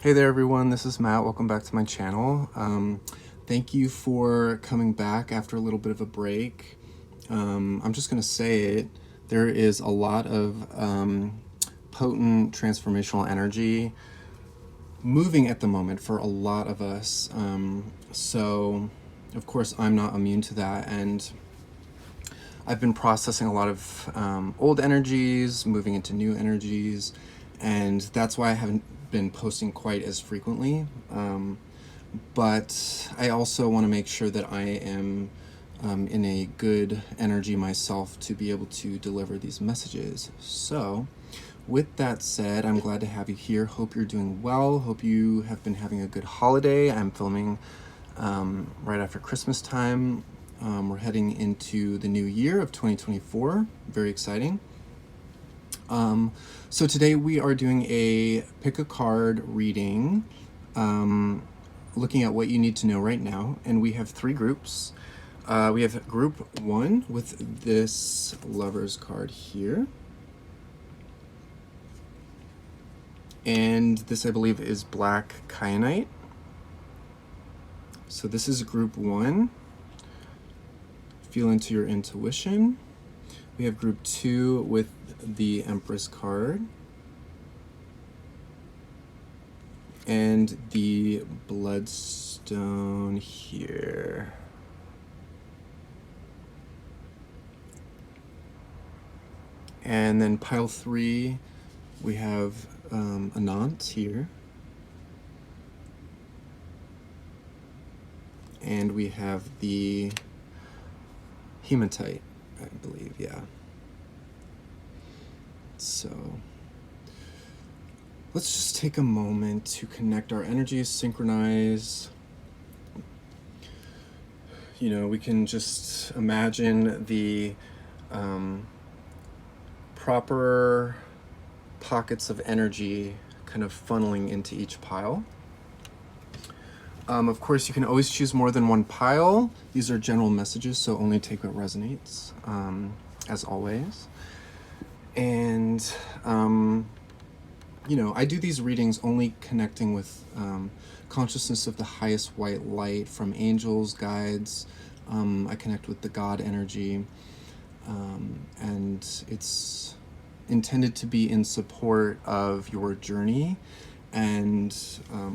Hey there everyone, this is Matt. Welcome back to my channel. Thank you for coming back after a little bit of a break. I'm just going to say it. There is a lot of potent transformational energy moving at the moment for a lot of us. So, of course, I'm not immune to that. And I've been processing a lot of old energies, moving into new energies. And that's why I haven't been posting quite as frequently. But I also want to make sure that I am in a good energy myself to be able to deliver these messages. So, with that said, I'm glad to have you here. Hope you're doing well. Hope you have been having a good holiday. I'm filming right after Christmas time. We're heading into the new year of 2024. Very exciting. So today we are doing a pick a card reading, looking at what you need to know right now. And we have three groups. We have group one with this Lover's card here. And this, I believe, is Black Kyanite. So this is group one. Feel into your intuition. We have group two with the Empress card. And the Bloodstone here. And then pile three, we have Anant here. And we have the Hematite, I believe, yeah. So let's just take a moment to connect our energies, synchronize. You know, we can just imagine the proper pockets of energy kind of funneling into each pile. Of course, you can always choose more than one pile. These are general messages, so only take what resonates, as always. And, you know, I do these readings only connecting with consciousness of the highest white light from angels, guides. I connect with the God energy. And it's intended to be in support of your journey and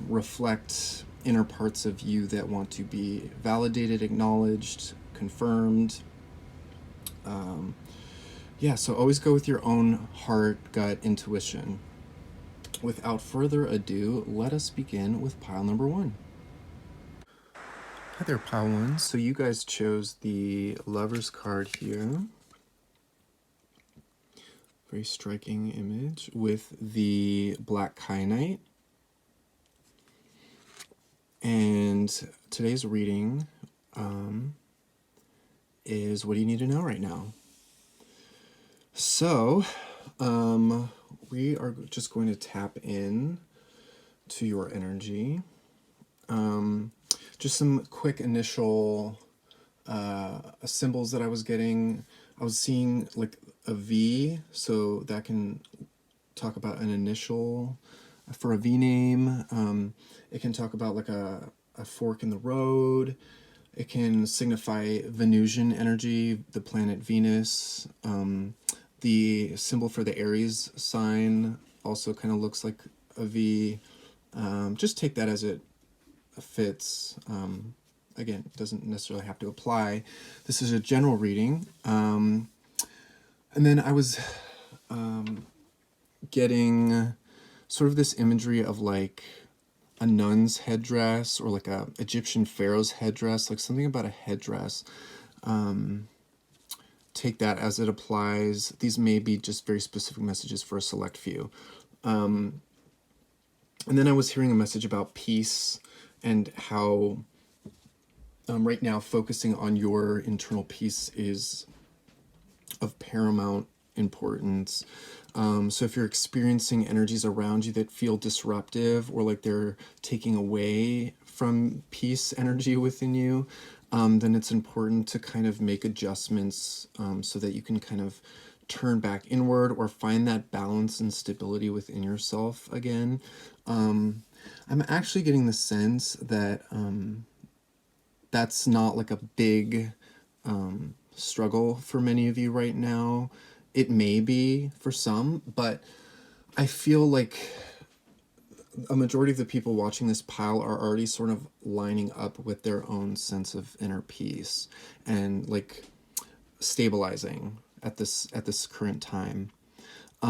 reflect inner parts of you that want to be validated, acknowledged, confirmed. Yeah, so always go with your own heart, gut, intuition. Without further ado, let us begin with pile number one. Hi there, pile one. So you guys chose the Lover's card here. Very striking image with the Black Kyanite. And today's reading is what do you need to know right now? So we are just going to tap in to your energy. Just some quick initial symbols that I was getting. I was seeing like a V, so that can talk about an initial for a V name. It can talk about like a fork in the road. It can signify Venusian energy, the planet Venus. The symbol for the Aries sign also kind of looks like a V. Just take that as it fits. Again, it doesn't necessarily have to apply. This is a general reading. And then I was getting sort of this imagery of like a nun's headdress or like a Egyptian pharaoh's headdress, like something about a headdress. Take that as it applies. These may be just very specific messages for a select few. And then I was hearing a message about peace and how right now focusing on your internal peace is of paramount importance. So if you're experiencing energies around you that feel disruptive or like they're taking away from peace energy within you, then it's important to kind of make adjustments so that you can kind of turn back inward or find that balance and stability within yourself again. I'm actually getting the sense that that's not like a big struggle for many of you right now. It may be for some, but I feel like a majority of the people watching this pile are already sort of lining up with their own sense of inner peace and like stabilizing at this current time. I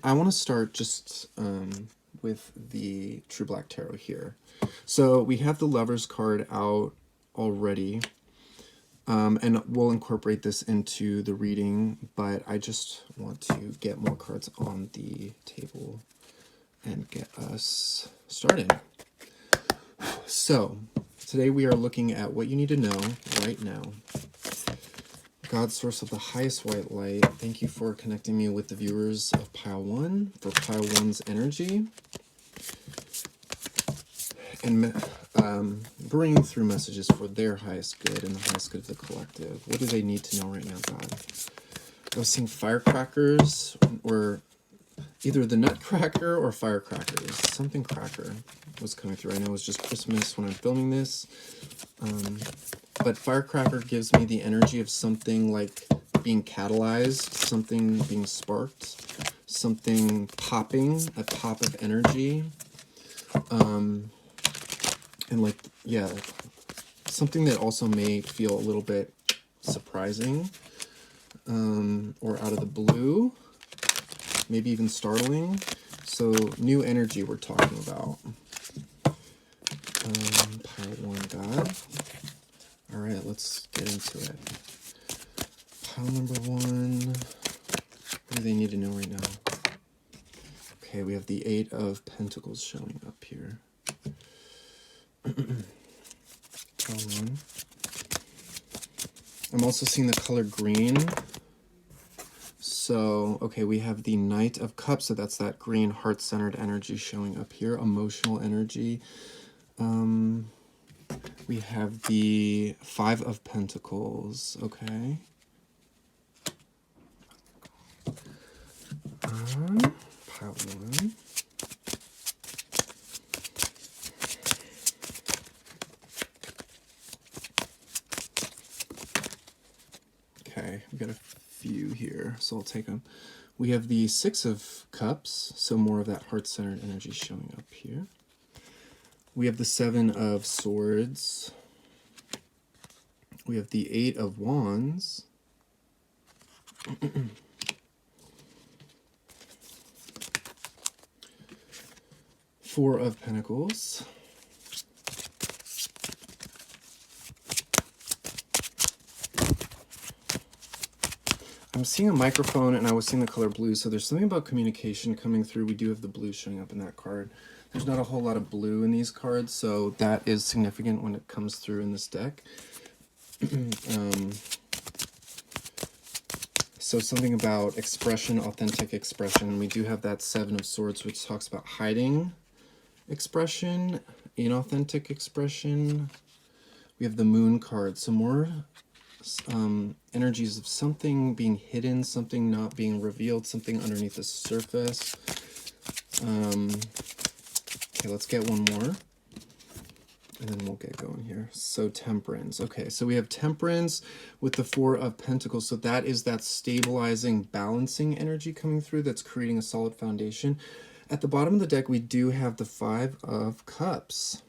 want to start just with the True Black Tarot here. So we have the Lover's card out already, and we'll incorporate this into the reading, but I just want to get more cards on the table and get us started. So today we are looking at what you need to know right now. God, source of the highest white light, thank you for connecting me with the viewers of Pile 1, for Pile 1's energy, and bringing through messages for their highest good and the highest good of the collective. What do they need to know right now, God? I was seeing firecrackers, or either the Nutcracker or firecrackers. Something cracker was coming through. I know it was just Christmas when I'm filming this. But firecracker gives me the energy of something like being catalyzed, something being sparked, something popping, a pop of energy. And like, yeah, something that also may feel a little bit surprising, or out of the blue, maybe even startling. So new energy we're talking about. Pile 1, God. All right, let's get into it. Pile number 1. What do they need to know right now? Okay, we have the 8 of Pentacles showing up here. Pile 1. I'm also seeing the color green. So, okay, we have the Knight of Cups, so that's that green heart-centered energy showing up here, emotional energy. We have the 5 of Pentacles, okay. Pile 1. Okay, we got a few here, so I'll take them. We have the 6 of Cups, so more of that heart-centered energy showing up here. We have the 7 of Swords. We have the 8 of Wands. 4 of Pentacles. I'm seeing a microphone and I was seeing the color blue, so there's something about communication coming through. We do have the blue showing up in that card. There's not a whole lot of blue in these cards, so that is significant when it comes through in this deck. So something about expression, authentic expression. We do have that 7 of Swords, which talks about hiding expression, inauthentic expression. We have the Moon card, so more energies of something being hidden, something not being revealed, something underneath the surface. Okay, let's get one more, and then we'll get going here. So Temperance. Okay, so we have Temperance with the 4 of Pentacles. So that is that stabilizing, balancing energy coming through that's creating a solid foundation. At the bottom of the deck, we do have the 5 of Cups.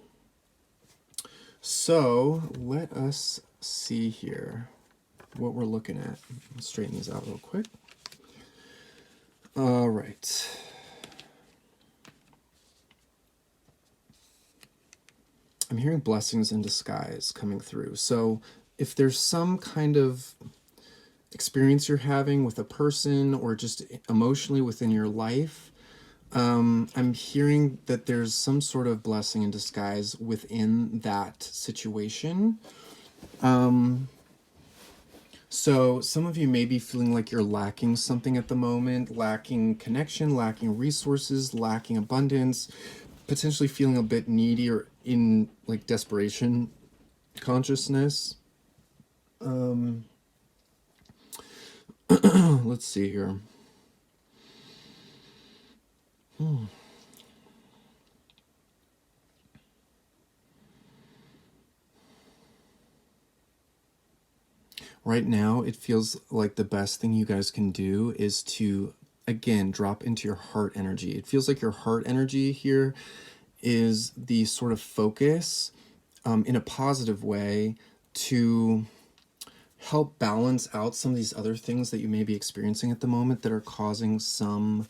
So let us see here what we're looking at. Let's straighten these out real quick. All right. I'm hearing blessings in disguise coming through. So if there's some kind of experience you're having with a person or just emotionally within your life, I'm hearing that there's some sort of blessing in disguise within that situation. So some of you may be feeling like you're lacking something at the moment, lacking connection, lacking resources, lacking abundance, potentially feeling a bit needy or in like desperation consciousness. Let's see here. Right now, it feels like the best thing you guys can do is to, again, drop into your heart energy. It feels like your heart energy here is the sort of focus in a positive way to help balance out some of these other things that you may be experiencing at the moment that are causing some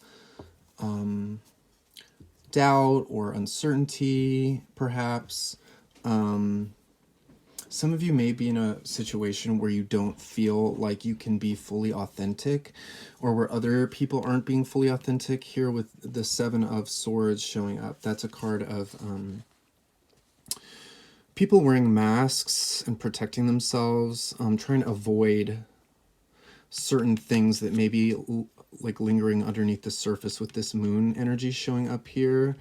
doubt or uncertainty, perhaps. Some of you may be in a situation where you don't feel like you can be fully authentic, or where other people aren't being fully authentic. Here with the Seven of Swords showing up, that's a card of people wearing masks and protecting themselves, trying to avoid certain things that may be like lingering underneath the surface with this moon energy showing up here.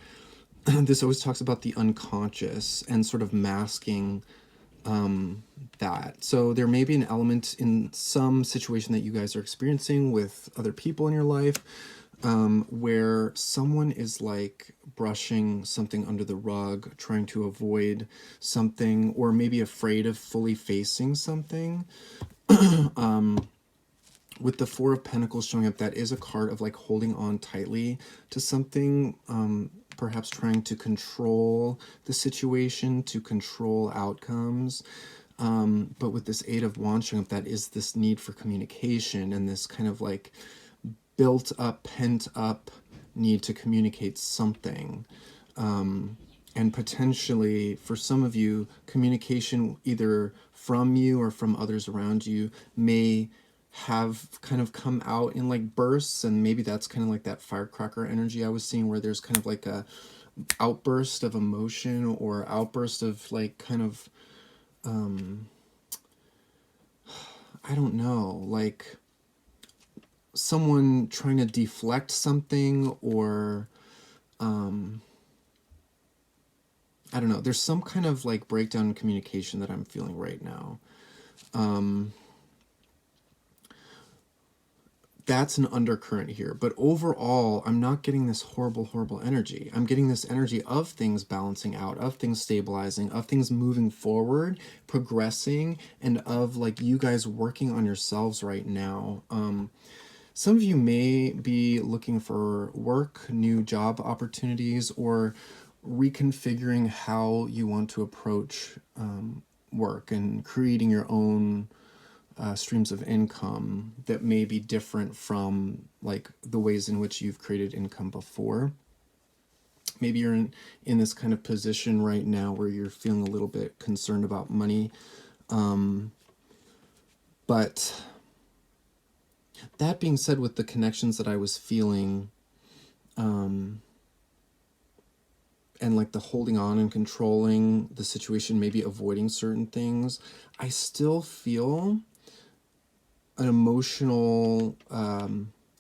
This always talks about the unconscious and sort of masking that. So there may be an element in some situation that you guys are experiencing with other people in your life where someone is like brushing something under the rug, trying to avoid something, or maybe afraid of fully facing something. With the Four of Pentacles showing up, that is a card of like holding on tightly to something, perhaps trying to control the situation, to control outcomes. But with this Eight of Wands showing up, that is this need for communication and this kind of like built up, pent up need to communicate something. And potentially for some of you, communication either from you or from others around you may have kind of come out in like bursts, and maybe that's kind of like that firecracker energy I was seeing, where there's kind of like a outburst of emotion or outburst of like kind of I don't know, like someone trying to deflect something, or I don't know, there's some kind of like breakdown in communication that I'm feeling right now. That's an undercurrent here. But overall, I'm not getting this horrible energy. I'm getting this energy of things balancing out, of things stabilizing, of things moving forward, progressing, and of like you guys working on yourselves right now. Some of you may be looking for work, new job opportunities, or reconfiguring how you want to approach work and creating your own streams of income that may be different from like the ways in which you've created income before. Maybe you're in this kind of position right now where you're feeling a little bit concerned about money. But that being said, with the connections that I was feeling, and like the holding on and controlling the situation, maybe avoiding certain things, I still feel an emotional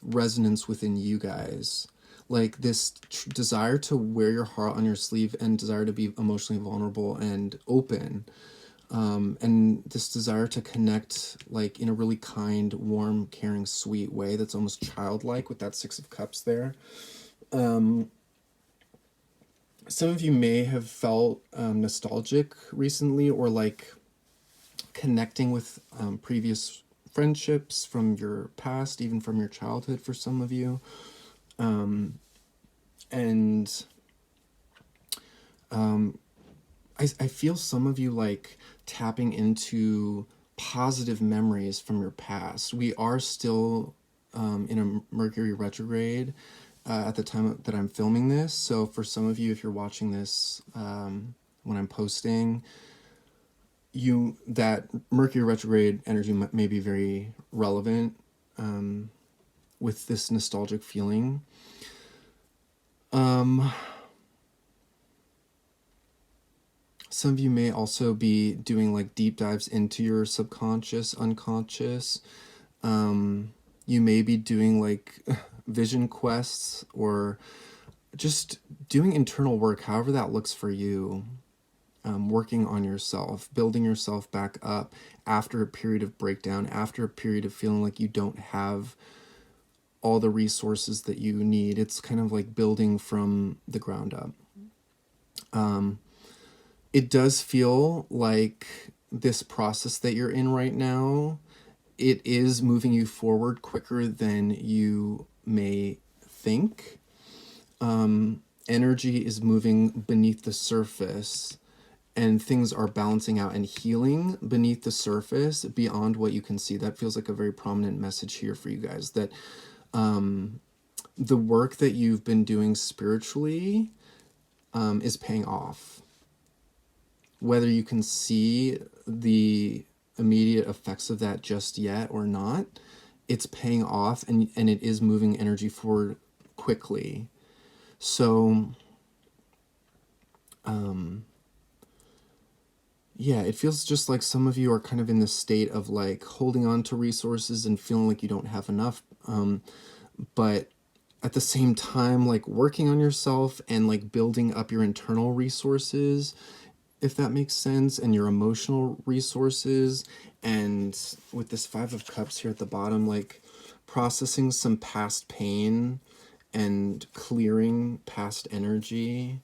resonance within you guys, like this desire to wear your heart on your sleeve and desire to be emotionally vulnerable and open, and this desire to connect like in a really kind, warm, caring, sweet way that's almost childlike with that Six of Cups there. Some of you may have felt nostalgic recently, or like connecting with previous friendships from your past, even from your childhood for some of you. And I feel some of you like tapping into positive memories from your past. We are still in a Mercury retrograde at the time that I'm filming this. So for some of you, if you're watching this when I'm posting, that Mercury retrograde energy may be very relevant with this nostalgic feeling. Some of you may also be doing like deep dives into your subconscious, unconscious. You may be doing like vision quests, or just doing internal work, however that looks for you. working on yourself, building yourself back up after a period of breakdown, after a period of feeling like you don't have all the resources that you need. It's kind of like building from the ground up. It does feel like this process that you're in right now, it is moving you forward quicker than you may think. Energy is moving beneath the surface, and things are balancing out and healing beneath the surface beyond what you can see. That feels like a very prominent message here for you guys, that the work that you've been doing spiritually is paying off. Whether you can see the immediate effects of that just yet or not, it's paying off, and it is moving energy forward quickly. So, yeah, it feels just like some of you are kind of in the state of like holding on to resources and feeling like you don't have enough. But at the same time, like working on yourself and like building up your internal resources, if that makes sense, and your emotional resources. And with this Five of Cups here at the bottom, like processing some past pain and clearing past energy.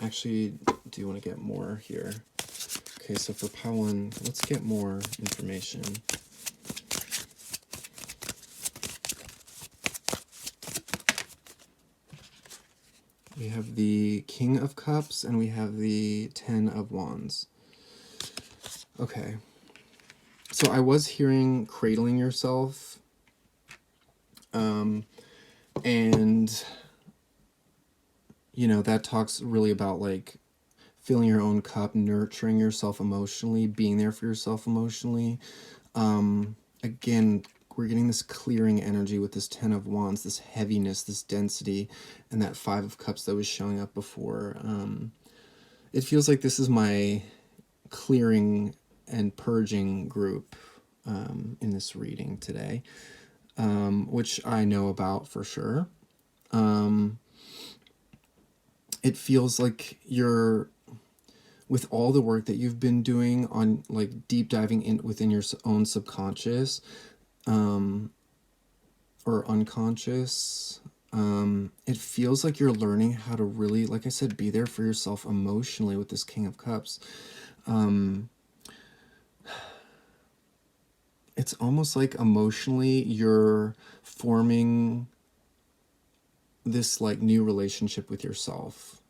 Actually, do you want to get more here? Okay, so for pile one, let's get more information. We have the King of Cups and we have the Ten of Wands. Okay. So I was hearing cradling yourself. And, you know, that talks really about like filling your own cup, nurturing yourself emotionally, being there for yourself emotionally. Again, we're getting this clearing energy with this Ten of Wands, this heaviness, this density, and that Five of Cups that was showing up before. It feels like this is my clearing and purging group in this reading today, which I know about for sure. It feels like you're, with all the work that you've been doing on like deep diving in within your own subconscious, or unconscious, it feels like you're learning how to really, like I said, be there for yourself emotionally with this King of Cups. It's almost like emotionally you're forming this like new relationship with yourself.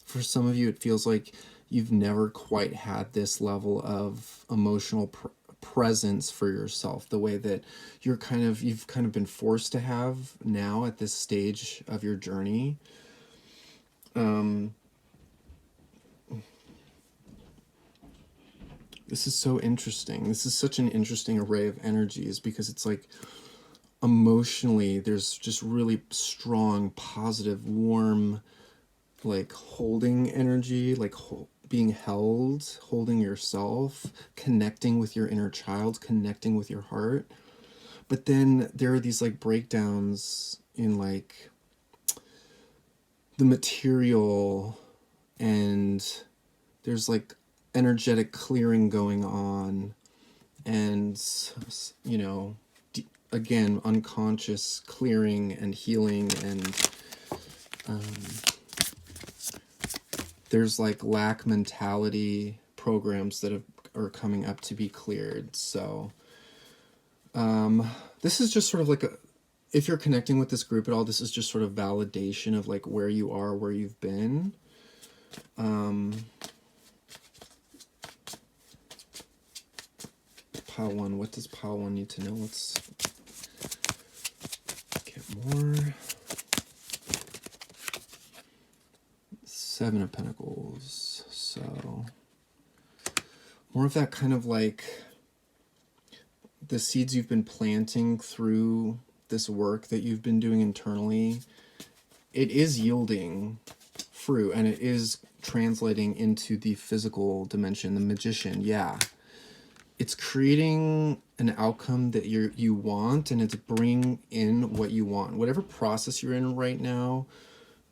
For some of you, it feels like you've never quite had this level of emotional presence for yourself, the way that you've kind of been forced to have now at this stage of your journey. This is so interesting. This is such an interesting array of energies, because it's like emotionally there's just really strong, positive, warm, like holding energy, like being held, holding yourself, connecting with your inner child, connecting with your heart. But then there are these like breakdowns in like the material, and there's like energetic clearing going on, and, you know, again, unconscious clearing and healing, and there's like lack mentality programs that are coming up to be cleared. So this is just sort of like if you're connecting with this group at all, this is just sort of validation of like where you are, where you've been. Pile one, what does pile one need to know? Let's get more. Seven of Pentacles. So more of that kind of like the seeds you've been planting through this work that you've been doing internally. It is yielding fruit, and it is translating into the physical dimension. The Magician, yeah. It's creating an outcome that you want, and it's bringing in what you want. Whatever process you're in right now,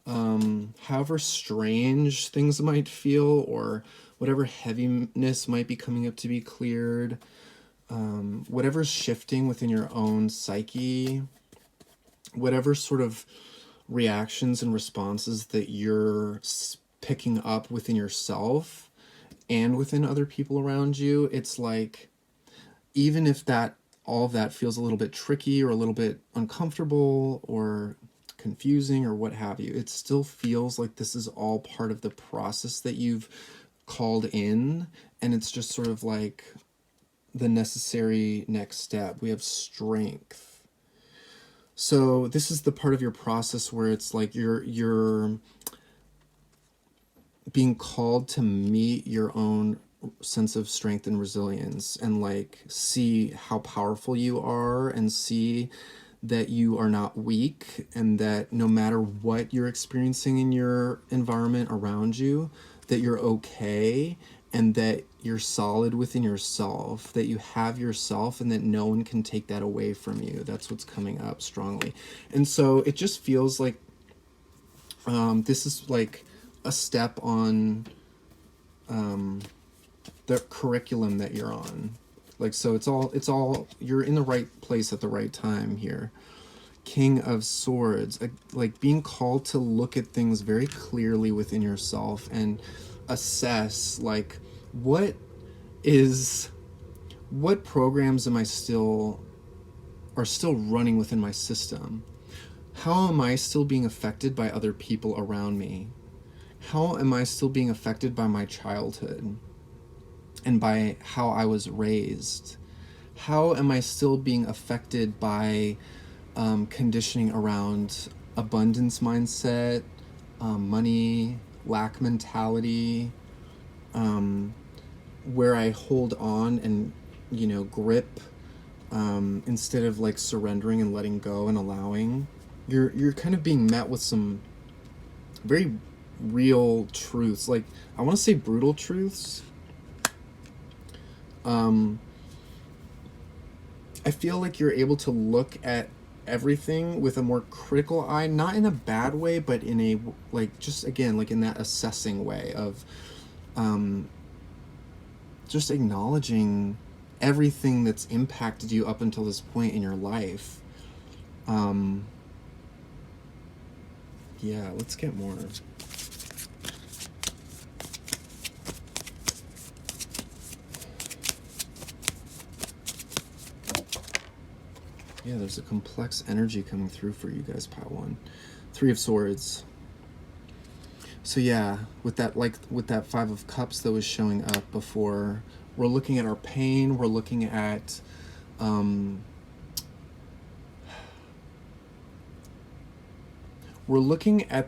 however strange things might feel, or whatever heaviness might be coming up to be cleared, whatever's shifting within your own psyche, whatever sort of reactions and responses that you're picking up within yourself and within other people around you, it's like, even if that all of that feels a little bit tricky or a little bit uncomfortable or confusing or what have you, it still feels like this is all part of the process that you've called in, and it's just sort of like the necessary next step. We have strength. So this is the part of your process where it's like you're being called to meet your own sense of strength and resilience, and like see how powerful you are, and see that you are not weak, and that no matter what you're experiencing in your environment around you, that you're okay, and that you're solid within yourself, that you have yourself, and that no one can take that away from you. That's what's coming up strongly. And so it just feels like this is like a step on the curriculum that you're on. Like, so it's all, you're in the right place at the right time here. King of Swords, like being called to look at things very clearly within yourself and assess, like, what programs are still running within my system? How am I still being affected by other people around me? How am I still being affected by my childhood and by how I was raised? How am I still being affected by conditioning around abundance mindset, money, lack mentality, where I hold on and, grip, instead of like surrendering and letting go and allowing? You're kind of being met with some very real truths. Like, I want to say brutal truths. I feel like you're able to look at everything with a more critical eye, not in a bad way, but in a, like, just again, like in that assessing way of just acknowledging everything that's impacted you up until this point in your life. Yeah, let's get more. Yeah, there's a complex energy coming through for you guys, Pile 1. 3 of Swords. So yeah, with that Five of Cups that was showing up before, we're looking at our pain, we're looking at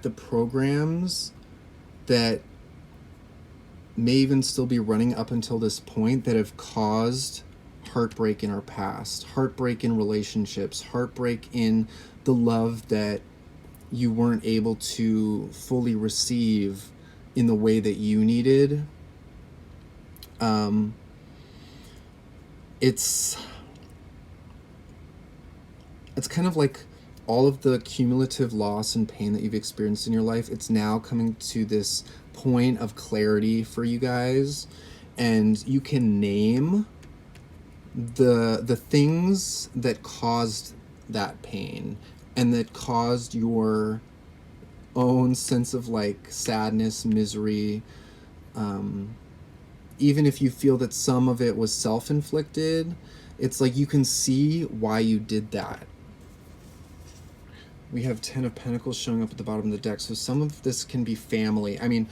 the programs that may even still be running up until this point that have caused heartbreak in our past, heartbreak in relationships, heartbreak in the love that you weren't able to fully receive in the way that you needed. It's kind of like all of the cumulative loss and pain that you've experienced in your life. It's now coming to this point of clarity for you guys, and you can name the things that caused that pain and that caused your own sense of like sadness, misery, even if you feel that some of it was self-inflicted. It's like you can see why you did that. We have 10 of Pentacles showing up at the bottom of the deck, so some of this can be family. I mean,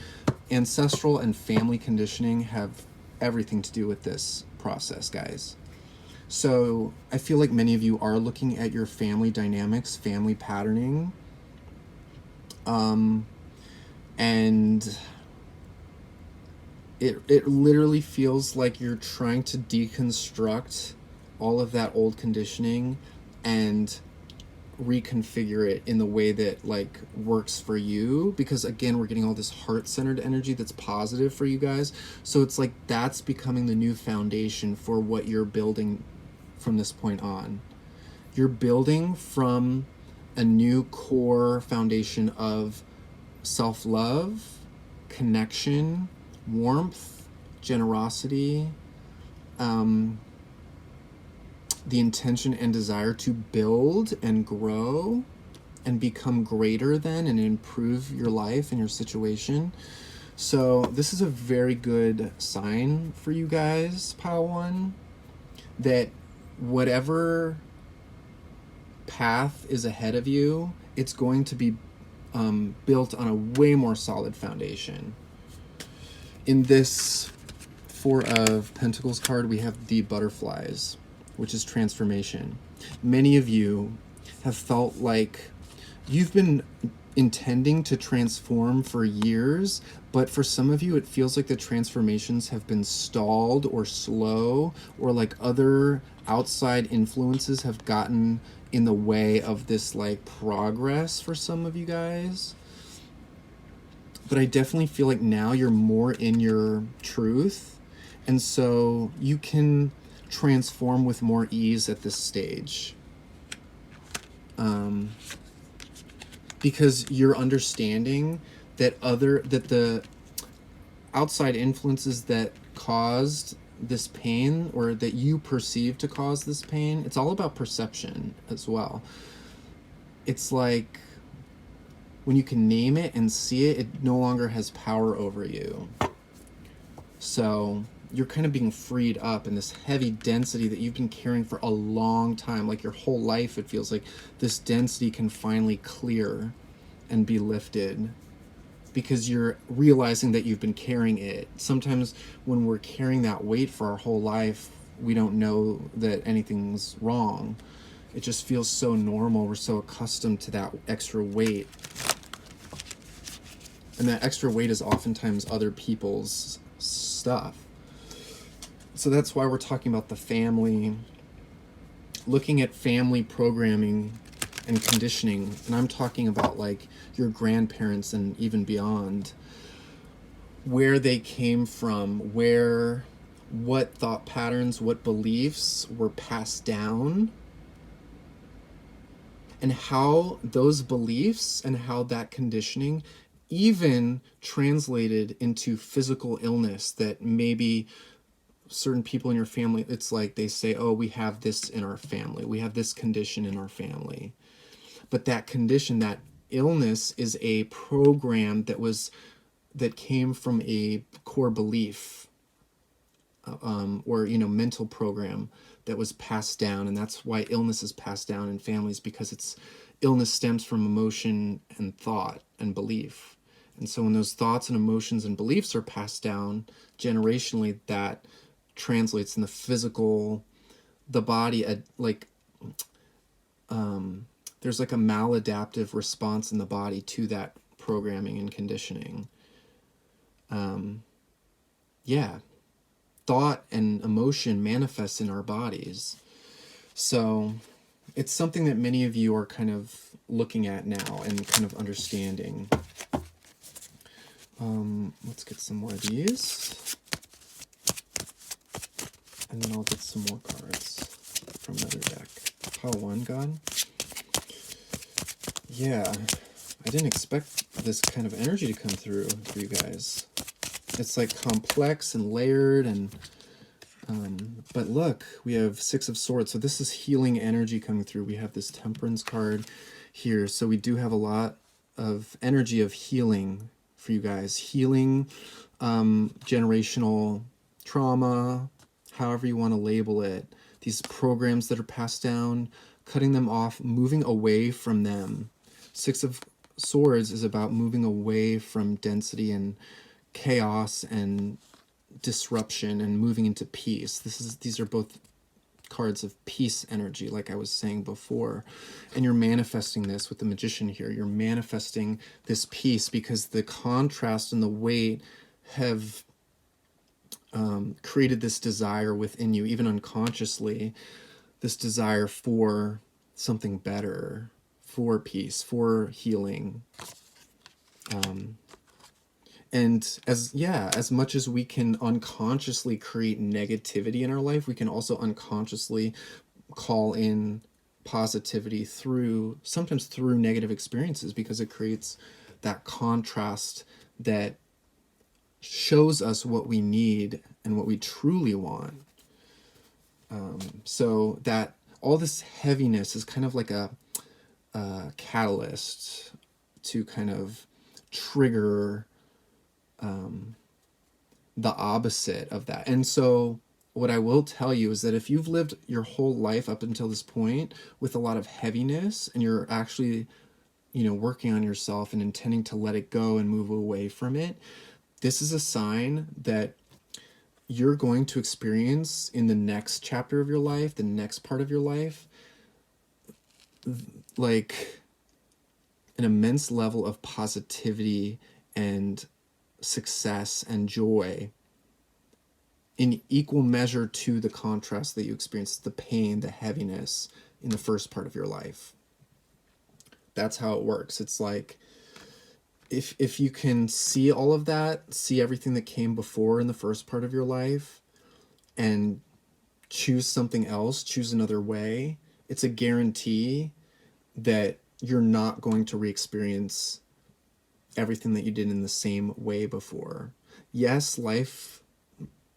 ancestral and family conditioning have everything to do with this process, guys. So I feel like many of you are looking at your family dynamics, family patterning, and it literally feels like you're trying to deconstruct all of that old conditioning and reconfigure it in the way that like works for you, because again, we're getting all this heart-centered energy that's positive for you guys. So it's like that's becoming the new foundation for what you're building from this point on. You're building from a new core foundation of self-love, connection, warmth, generosity, um, the intention and desire to build and grow and become greater than and improve your life and your situation. So this is a very good sign for you guys, Pile 1, that whatever path is ahead of you, it's going to be built on a way more solid foundation. In this Four of Pentacles card, we have the butterflies, which is transformation. Many of you have felt like you've been intending to transform for years, but for some of you it feels like the transformations have been stalled or slow, or like other outside influences have gotten in the way of this like progress for some of you guys. But I definitely feel like now you're more in your truth, and so you can transform with more ease at this stage. Because you're understanding that the outside influences that caused this pain, or that you perceive to cause this pain, it's all about perception as well. It's like when you can name it and see it, it no longer has power over you. So you're kind of being freed up in this heavy density that you've been carrying for a long time. Like your whole life, it feels like this density can finally clear and be lifted, because you're realizing that you've been carrying it. Sometimes when we're carrying that weight for our whole life, we don't know that anything's wrong. It just feels so normal. We're so accustomed to that extra weight. And that extra weight is oftentimes other people's stuff. So that's why we're talking about the family, looking at family programming and conditioning. And I'm talking about like your grandparents and even beyond, where they came from, what thought patterns, what beliefs were passed down, and how those beliefs and how that conditioning even translated into physical illness. That maybe certain people in your family, it's like they say, oh, we have this in our family, we have this condition in our family. But that condition, that illness, is a program that came from a core belief, or mental program that was passed down. And that's why illness is passed down in families, because illness stems from emotion and thought and belief. And so when those thoughts and emotions and beliefs are passed down generationally, that translates in the body, there's like a maladaptive response in the body to that programming and conditioning. Thought and emotion manifests in our bodies. So it's something that many of you are kind of looking at now and kind of understanding. Let's get some more of these. And then I'll get some more cards from another deck. Pile 1, God. Yeah, I didn't expect this kind of energy to come through for you guys. It's like complex and layered, and but look, we have 6 of Swords. So this is healing energy coming through. We have this Temperance card here. So we do have a lot of energy of healing for you guys. Healing generational trauma, however you want to label it. These programs that are passed down, cutting them off, moving away from them. 6 of Swords is about moving away from density and chaos and disruption and moving into peace. These are both cards of peace energy, like I was saying before. And you're manifesting this with the Magician here. You're manifesting this peace because the contrast and the weight have created this desire within you, even unconsciously, this desire for something better, for peace, for healing. And as much as we can unconsciously create negativity in our life, we can also unconsciously call in positivity sometimes through negative experiences, because it creates that contrast that shows us what we need and what we truly want. So that all this heaviness is kind of like a catalyst to kind of trigger the opposite of that. And so what I will tell you is that if you've lived your whole life up until this point with a lot of heaviness, and you're actually, working on yourself and intending to let it go and move away from it, this is a sign that you're going to experience in the next chapter of your life, the next part of your life, like an immense level of positivity and success and joy in equal measure to the contrast that you experience, the pain, the heaviness in the first part of your life. That's how it works. It's like if you can see all of that, see everything that came before in the first part of your life, and choose something else, choose another way, it's a guarantee that you're not going to re-experience everything that you did in the same way before. Yes, life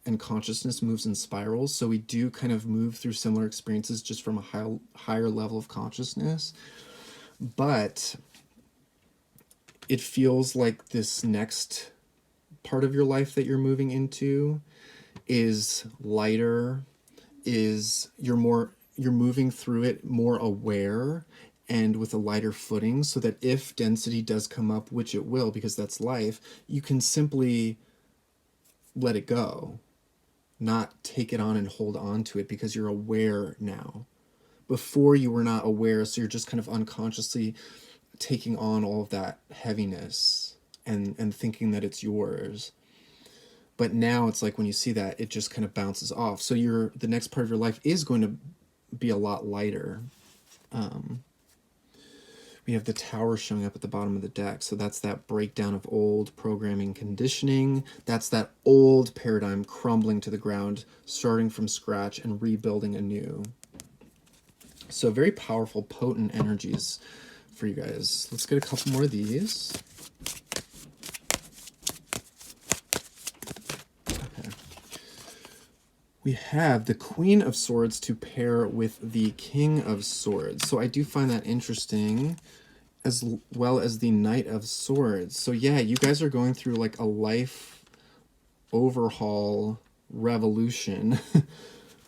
and consciousness moves in spirals, so we do kind of move through similar experiences just from a higher level of consciousness. But it feels like this next part of your life that you're moving into is lighter, you're moving through it more aware and with a lighter footing, so that if density does come up, which it will because that's life, you can simply let it go, not take it on and hold on to it, because you're aware now. Before, you were not aware, so you're just kind of unconsciously taking on all of that heaviness and thinking that it's yours. But now it's like when you see that, it just kind of bounces off. So the next part of your life is going to be a lot lighter. We have the Tower showing up at the bottom of the deck. So that's that breakdown of old programming conditioning. That's that old paradigm crumbling to the ground, starting from scratch and rebuilding anew. So very powerful, potent energies for you guys. Let's get a couple more of these. Okay. We have the Queen of Swords to pair with the King of Swords. So I do find that interesting, as well as the Knight of Swords. So yeah, you guys are going through like a life overhaul revolution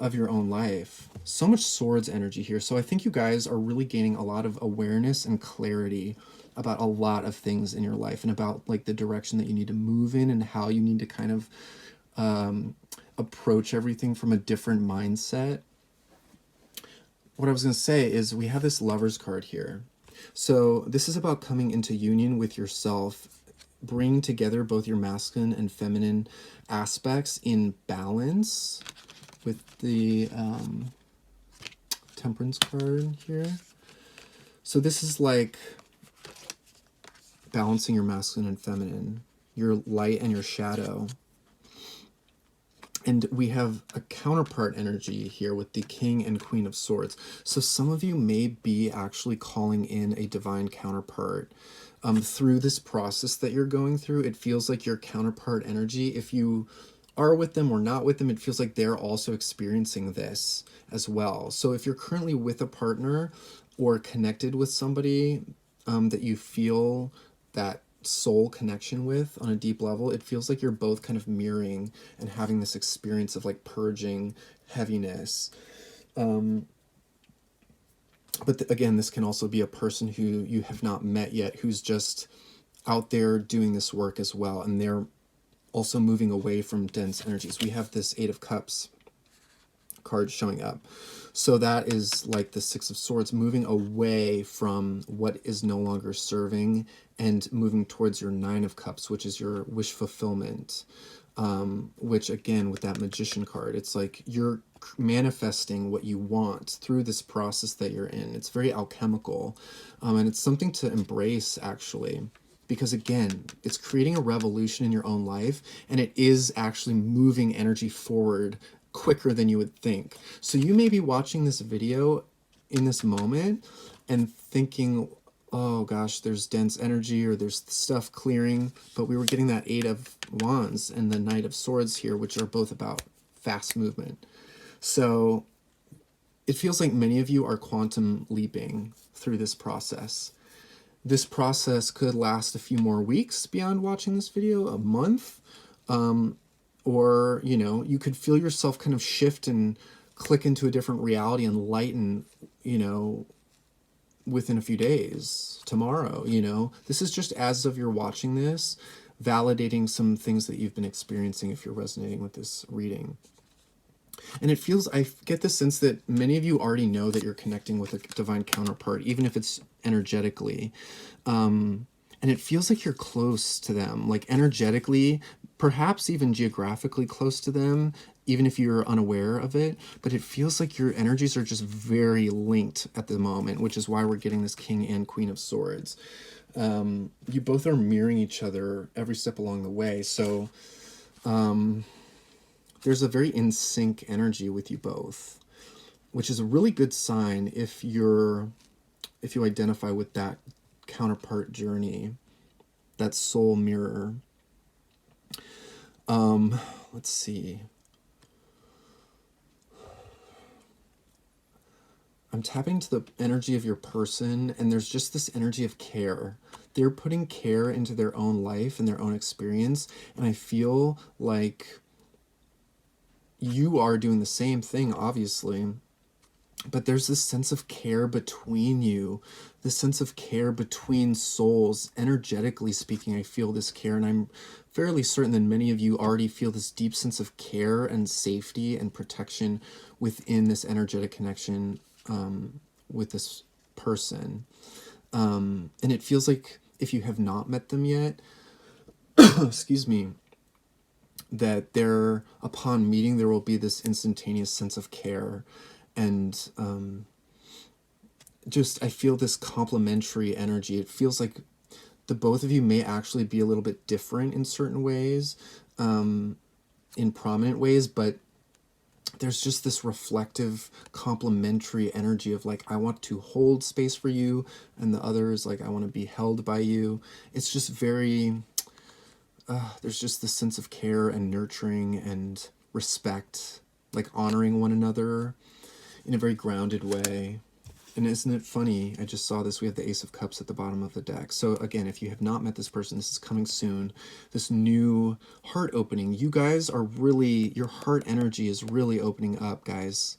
of your own life. So much swords energy here. So I think you guys are really gaining a lot of awareness and clarity about a lot of things in your life, and about like the direction that you need to move in, and how you need to kind of approach everything from a different mindset. What I was going to say is we have this Lover's card here. So this is about coming into union with yourself, bringing together both your masculine and feminine aspects in balance, with the Temperance card here. So this is like balancing your masculine and feminine, your light and your shadow. And we have a counterpart energy here with the King and Queen of Swords. So some of you may be actually calling in a divine counterpart. Through this process that you're going through, it feels like your counterpart energy, if you are with them or not with them, it feels like they're also experiencing this as well. So if you're currently with a partner or connected with somebody that you feel that soul connection with on a deep level, it feels like you're both kind of mirroring and having this experience of like purging heaviness. But again, this can also be a person who you have not met yet, who's just out there doing this work as well, and they're also moving away from dense energies. We have this Eight of Cups card showing up. So that is like the Six of Swords, moving away from what is no longer serving and moving towards your Nine of Cups, which is your wish fulfillment. Which again, with that Magician card, it's like you're manifesting what you want through this process that you're in. It's very alchemical, and it's something to embrace, actually, because again, it's creating a revolution in your own life, and it is actually moving energy forward quicker than you would think. So you may be watching this video in this moment and thinking oh gosh, there's dense energy or there's stuff clearing, but we were getting that Eight of Wands and the Knight of Swords here, which are both about fast movement. So it feels like many of you are quantum leaping through this process. This process could last a few more weeks beyond watching this video, a month, or, you know, you could feel yourself kind of shift and click into a different reality and lighten, you know, within a few days, tomorrow, you know. This is just as of you're watching this, validating some things that you've been experiencing if you're resonating with this reading. And it feels, I get the sense that many of you already know that you're connecting with a divine counterpart, even if it's energetically. And it feels like you're close to them, like energetically, perhaps even geographically close to them, even if you're unaware of it. But it feels like your energies are just very linked at the moment, which is why we're getting this King and Queen of Swords. You both are mirroring each other every step along the way. So there's a very in sync energy with you both, which is a really good sign if you identify with that counterpart journey, that soul mirror. Let's see. I'm tapping to the energy of your person, and there's just this energy of care. They're putting care into their own life and their own experience, and I feel like you are doing the same thing, obviously. But there's this sense of care between you, this sense of care between souls. Energetically speaking, I feel this care, and I'm fairly certain that many of you already feel this deep sense of care and safety and protection within this energetic connection with this person. And it feels like if you have not met them yet, excuse me, that upon meeting, there will be this instantaneous sense of care. And just, I feel this complementary energy. It feels like the both of you may actually be a little bit different in certain ways, in prominent ways, but there's just this reflective, complementary energy of like, I want to hold space for you, and the other is like, I want to be held by you. It's just very, there's just this sense of care and nurturing and respect, like honoring one another in a very grounded way. And isn't it funny? I just saw this. We have the Ace of Cups at the bottom of the deck. So again, if you have not met this person, this is coming soon. This new heart opening. You guys are really, your heart energy is really opening up, guys.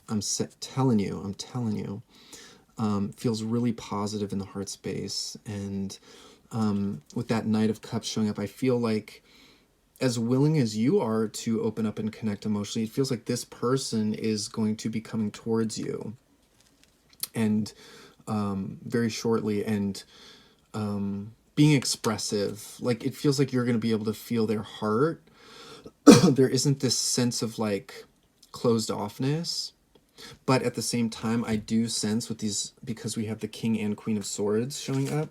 I'm telling you. Feels really positive in the heart space. And with that Knight of Cups showing up, I feel like as willing as you are to open up and connect emotionally, it feels like this person is going to be coming towards you, and very shortly, and being expressive. Like, it feels like you're going to be able to feel their heart. There isn't this sense of like closed offness, but at the same time, I do sense with these, because we have the King and Queen of Swords showing up,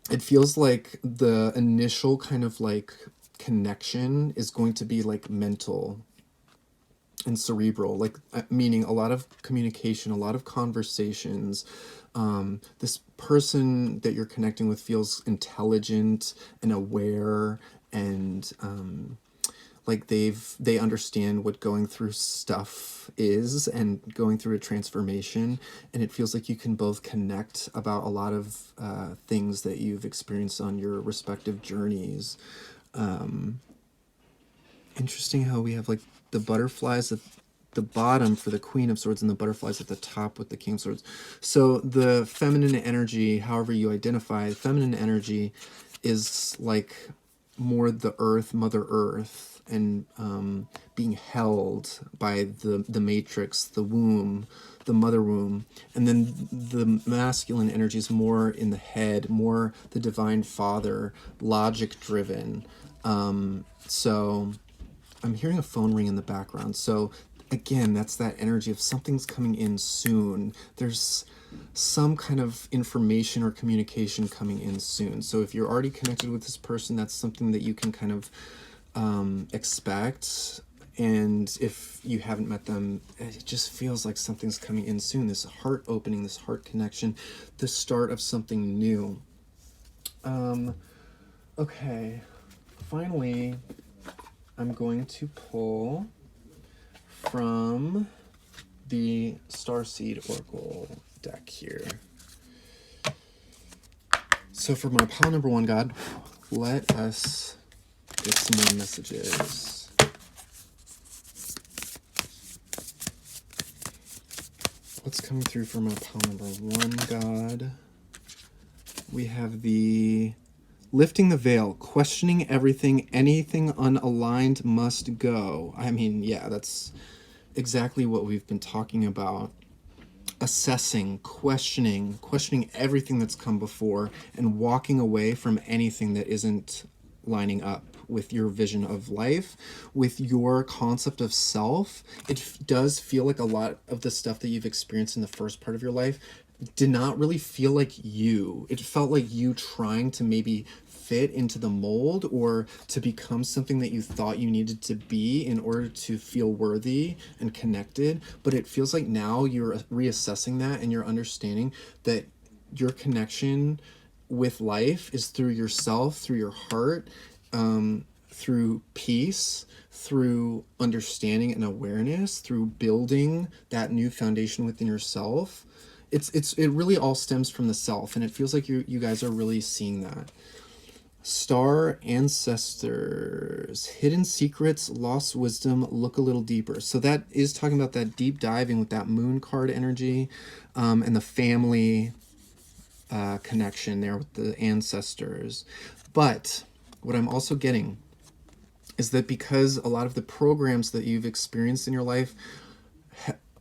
it feels like the initial kind of like connection is going to be like mental and cerebral, like meaning a lot of communication, a lot of conversations. This person that you're connecting with feels intelligent and aware, and like they understand what going through stuff is and going through a transformation, and it feels like you can both connect about a lot of things that you've experienced on your respective journeys. Interesting how we have like the butterflies at the bottom for the Queen of Swords and the butterflies at the top with the King of Swords. So the feminine energy, however you identify, feminine energy is like more the earth, Mother Earth, and being held by the matrix, the womb, the mother womb. And then the masculine energy is more in the head, more the divine father, logic driven. So I'm hearing a phone ring in the background. So again, that's that energy of something's coming in soon. There's some kind of information or communication coming in soon. So if you're already connected with this person, that's something that you can kind of expect. And if you haven't met them, it just feels like something's coming in soon. This heart opening, this heart connection, the start of something new. Okay, finally, I'm going to pull from the Starseed Oracle deck here. So for my pile number one, God, let us get some more messages. What's coming through for my pile number one, God? We have the lifting the veil, questioning everything, anything unaligned must go. I mean, yeah, that's exactly what we've been talking about. Assessing, questioning everything that's come before and walking away from anything that isn't lining up with your vision of life, with your concept of self. It does feel like a lot of the stuff that you've experienced in the first part of your life did not really feel like you. It felt like you trying to maybe fit into the mold or to become something that you thought you needed to be in order to feel worthy and connected. But it feels like now you're reassessing that and you're understanding that your connection with life is through yourself, through your heart, through peace, through understanding and awareness, through building that new foundation within yourself. It really all stems from the self, and it feels like you guys are really seeing that. Star ancestors, hidden secrets, lost wisdom, look a little deeper. So that is talking about that deep diving with that moon card energy, and the family connection there with the ancestors. But what I'm also getting is that because a lot of the programs that you've experienced in your life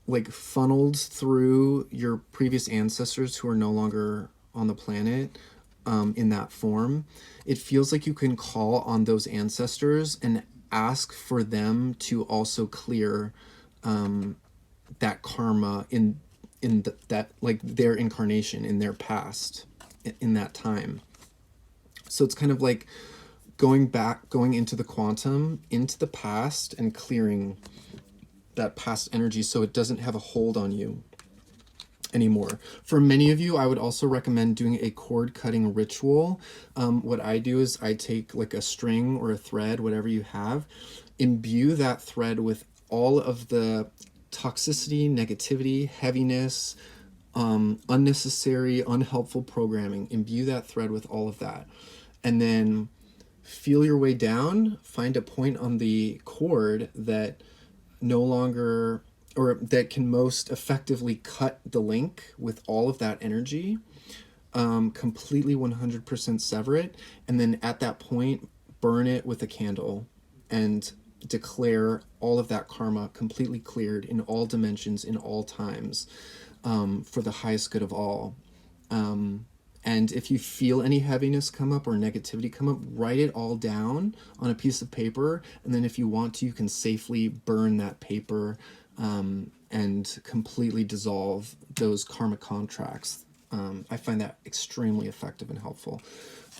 like funneled through your previous ancestors who are no longer on the planet, in that form, it feels like you can call on those ancestors and ask for them to also clear that karma in that like their incarnation in their past in that time. So it's kind of like going into the quantum, into the past, and clearing that past energy so it doesn't have a hold on you anymore. For many of you, I would also recommend doing a cord cutting ritual. What I do is I take like a string or a thread, whatever you have, imbue that thread with all of the toxicity, negativity, heaviness, unnecessary, unhelpful programming. Imbue that thread with all of that. And then feel your way down, find a point on the cord that no longer, or that can most effectively cut the link with all of that energy, completely 100% sever it, and then at that point burn it with a candle and declare all of that karma completely cleared in all dimensions, in all times, for the highest good of all. And if you feel any heaviness come up or negativity come up, write it all down on a piece of paper. And then if you want to, you can safely burn that paper, and completely dissolve those karmic contracts. I find that extremely effective and helpful.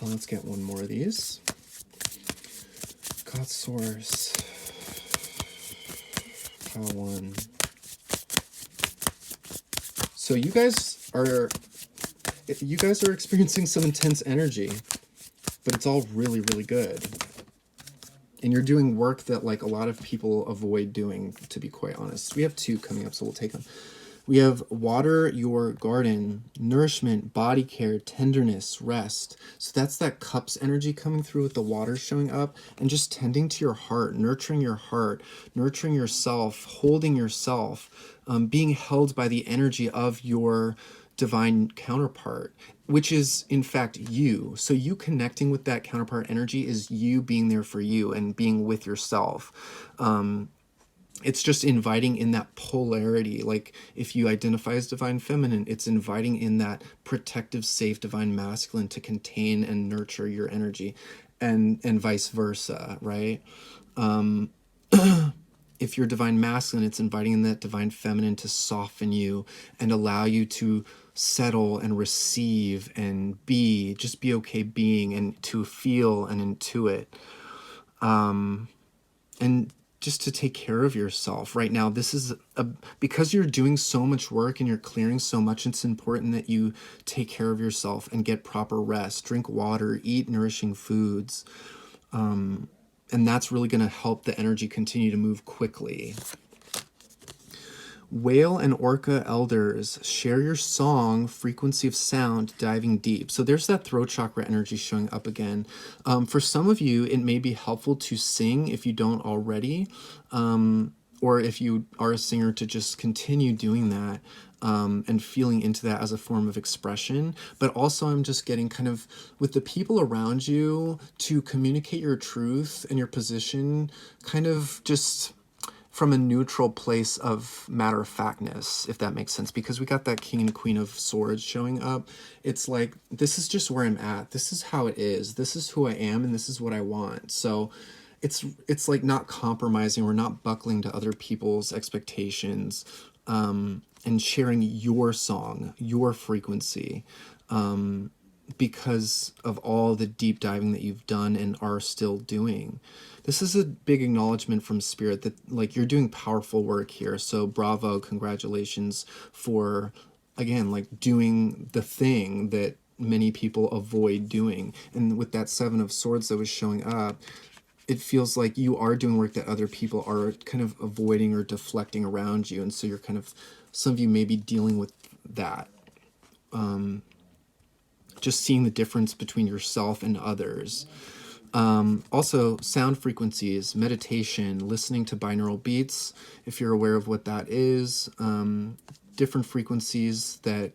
Let's get one more of these. God Source. Pile one. So you guys are experiencing some intense energy, but it's all really, really good. And you're doing work that like a lot of people avoid doing, to be quite honest. We have two coming up, so we'll take them. We have water your garden, nourishment, body care, tenderness, rest. So that's that cups energy coming through with the water showing up, and just tending to your heart, nurturing yourself, holding yourself, being held by the energy of your divine counterpart, which is in fact you. So you connecting with that counterpart energy is you being there for you and being with yourself. It's just inviting in that polarity. Like if you identify as divine feminine, it's inviting in that protective, safe divine masculine to contain and nurture your energy, and vice versa, right? If you're divine masculine, it's inviting in that divine feminine to soften you and allow you to settle and receive and just be okay being, and to feel and intuit. And just to take care of yourself right now. This is because you're doing so much work and you're clearing so much, it's important that you take care of yourself and get proper rest, drink water, eat nourishing foods. And that's really going to help the energy continue to move quickly. Whale and Orca elders, share your song, frequency of sound, diving deep. So there's that throat chakra energy showing up again. For some of you, it may be helpful to sing if you don't already, or if you are a singer, to just continue doing that and feeling into that as a form of expression. But also I'm just getting kind of with the people around you to communicate your truth and your position, kind of just from a neutral place of matter-of-factness, if that makes sense, because we got that King and Queen of Swords showing up. It's like, this is just where I'm at. This is how it is. This is who I am, and this is what I want. So it's like not compromising or not buckling to other people's expectations, and sharing your song, your frequency, because of all the deep diving that you've done and are still doing. This is a big acknowledgement from Spirit that, like, you're doing powerful work here. So bravo, congratulations for, again, like, doing the thing that many people avoid doing. And with that Seven of Swords that was showing up, it feels like you are doing work that other people are kind of avoiding or deflecting around you. And so you're kind of, some of you may be dealing with that. Just seeing the difference between yourself and others. Also, sound frequencies, meditation, listening to binaural beats, if you're aware of what that is, different frequencies that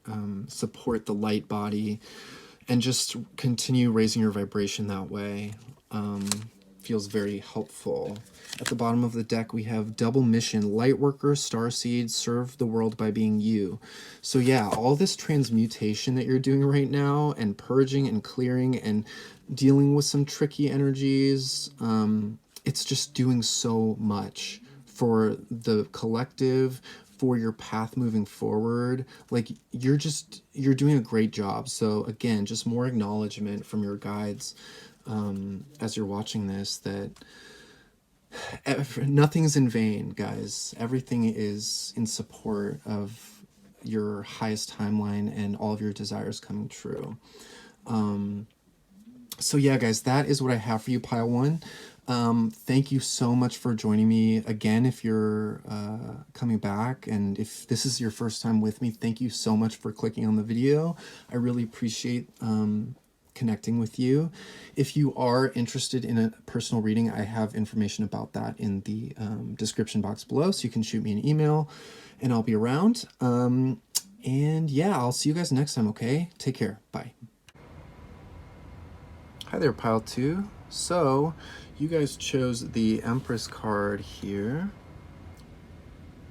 support the light body, and just continue raising your vibration that way. Feels very helpful. At the bottom of the deck, we have double mission, Lightworker, Starseed, serve the world by being you. So yeah, all this transmutation that you're doing right now, and purging and clearing and dealing with some tricky energies, it's just doing so much for the collective, for your path moving forward. Like, you're doing a great job. So again, just more acknowledgement from your guides as you're watching this, that nothing's in vain, guys. Everything is in support of your highest timeline and all of your desires coming true. So yeah, guys, that is what I have for you, Pile 1. Thank you so much for joining me again. If you're coming back, and if this is your first time with me, thank you so much for clicking on the video. I really appreciate connecting with you. If you are interested in a personal reading, I have information about that in the description box below, so you can shoot me an email and I'll be around. And yeah, I'll see you guys next time, okay? Take care. Bye. Hi there, Pile 2. So, you guys chose the Empress card here.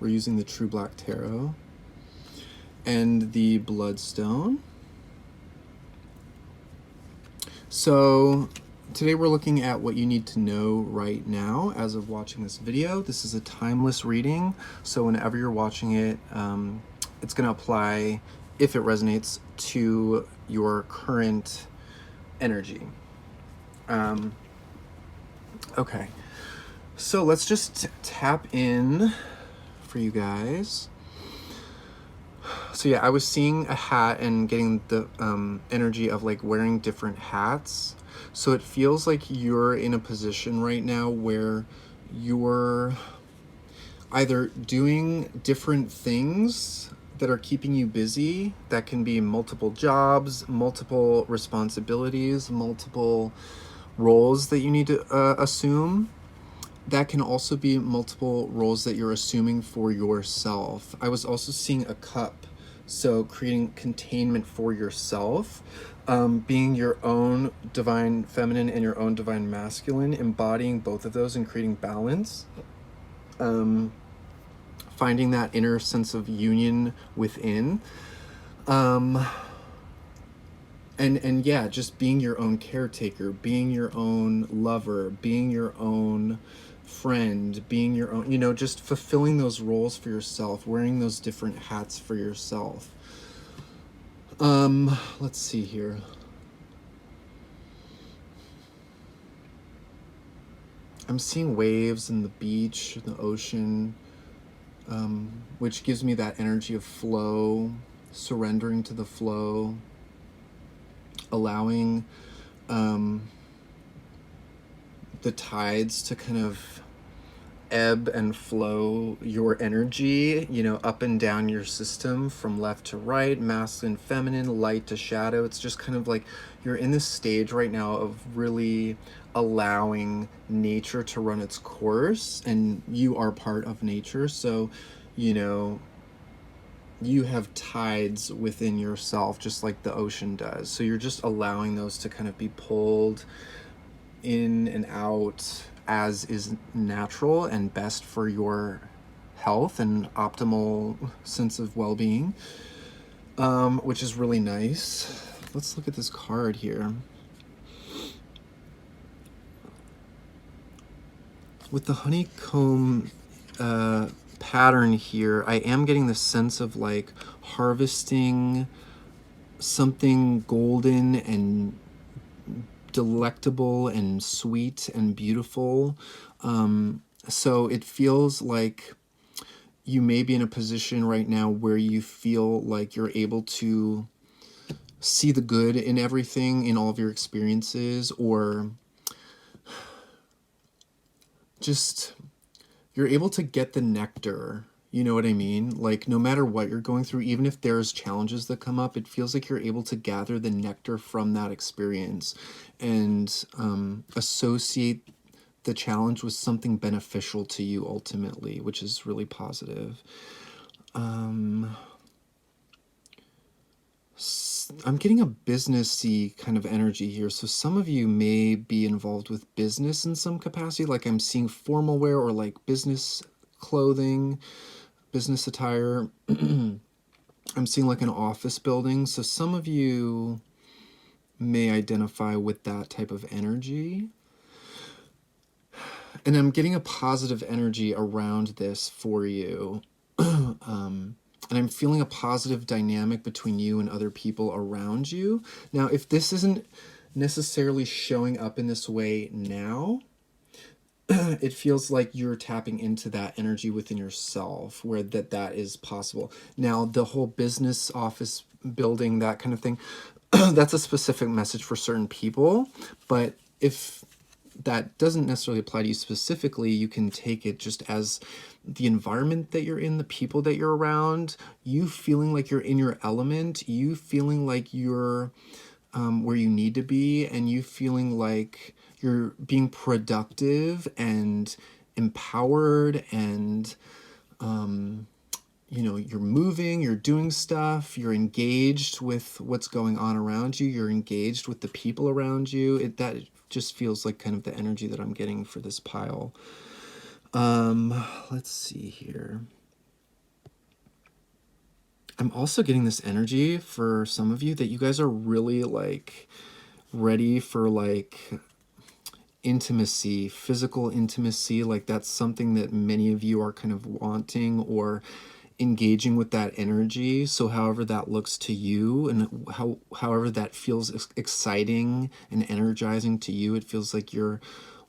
We're using the True Black Tarot. And the Bloodstone. So, today we're looking at what you need to know right now as of watching this video. This is a timeless reading, so whenever you're watching it, it's going to apply, if it resonates, to your current energy. Okay, so let's just tap in for you guys. So yeah, I was seeing a hat and getting the energy of like wearing different hats. So it feels like you're in a position right now where you're either doing different things that are keeping you busy. That can be multiple jobs, multiple responsibilities, multiple roles that you need to assume. That can also be multiple roles that you're assuming for yourself. I was also seeing a cup, so creating containment for yourself, being your own divine feminine and your own divine masculine, embodying both of those and creating balance, finding that inner sense of union within, and yeah, just being your own caretaker, being your own lover, being your own friend, being your own, you know, just fulfilling those roles for yourself, wearing those different hats for yourself. Let's see here. I'm seeing waves and the beach, the ocean, which gives me that energy of flow, surrendering to the flow, allowing um, the tides to kind of ebb and flow your energy, up and down your system from left to right, masculine, feminine, light to shadow. It's just kind of like you're in this stage right now of really allowing nature to run its course, and you are part of nature. So, you know, you have tides within yourself just like the ocean does. So you're just allowing those to kind of be pulled in and out as is natural and best for your health and optimal sense of well-being, which is really nice. Let's look at this card here. With the honeycomb pattern here, I am getting the sense of like harvesting something golden and delectable and sweet and beautiful. So it feels like you may be in a position right now where you feel like you're able to see the good in everything, in all of your experiences, or just you're able to get the nectar. You know what I mean? Like, no matter what you're going through, even if there's challenges that come up, it feels like you're able to gather the nectar from that experience and associate the challenge with something beneficial to you ultimately, which is really positive. I'm getting a businessy kind of energy here. So some of you may be involved with business in some capacity. Like I'm seeing formal wear or like business clothing, business attire. I'm seeing like an office building. So some of you may identify with that type of energy. And I'm getting a positive energy around this for you. And I'm feeling a positive dynamic between you and other people around you. Now, if this isn't necessarily showing up in this way now, it feels like you're tapping into that energy within yourself where that is possible. Now, the whole business office building, that kind of thing, that's a specific message for certain people. But if that doesn't necessarily apply to you specifically, you can take it just as the environment that you're in, the people that you're around, you feeling like you're in your element, you feeling like you're where you need to be, and you feeling like you're being productive and empowered, and you're moving, you're doing stuff, you're engaged with what's going on around you, you're engaged with the people around you. That just feels like kind of the energy that I'm getting for this pile. Let's see here. I'm also getting this energy for some of you that you guys are really like ready for like intimacy, physical intimacy. Like that's something that many of you are kind of wanting or engaging with that energy. So however that looks to you and however that feels exciting and energizing to you, it feels like you're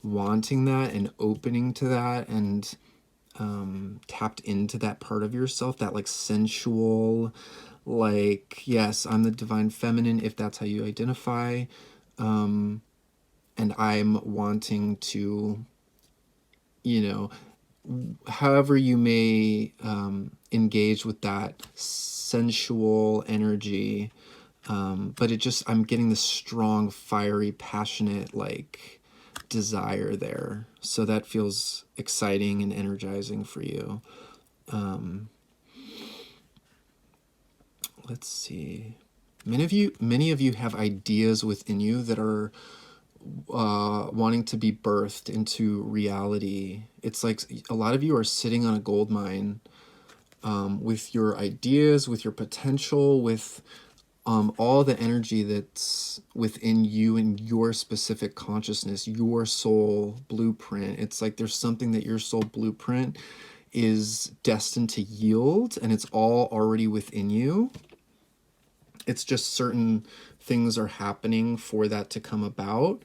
wanting that and opening to that and tapped into that part of yourself, that like sensual, like, yes, I'm the divine feminine, if that's how you identify. And I'm wanting to, however you may engage with that sensual energy. But I'm getting this strong, fiery, passionate, like desire there. So that feels exciting and energizing for you. Let's see. Many of you have ideas within you that are wanting to be birthed into reality. It's like a lot of you are sitting on a gold mine with your ideas, with your potential, with all the energy that's within you and your specific consciousness, your soul blueprint. It's like there's something that your soul blueprint is destined to yield, and it's all already within you. It's just certain things are happening for that to come about.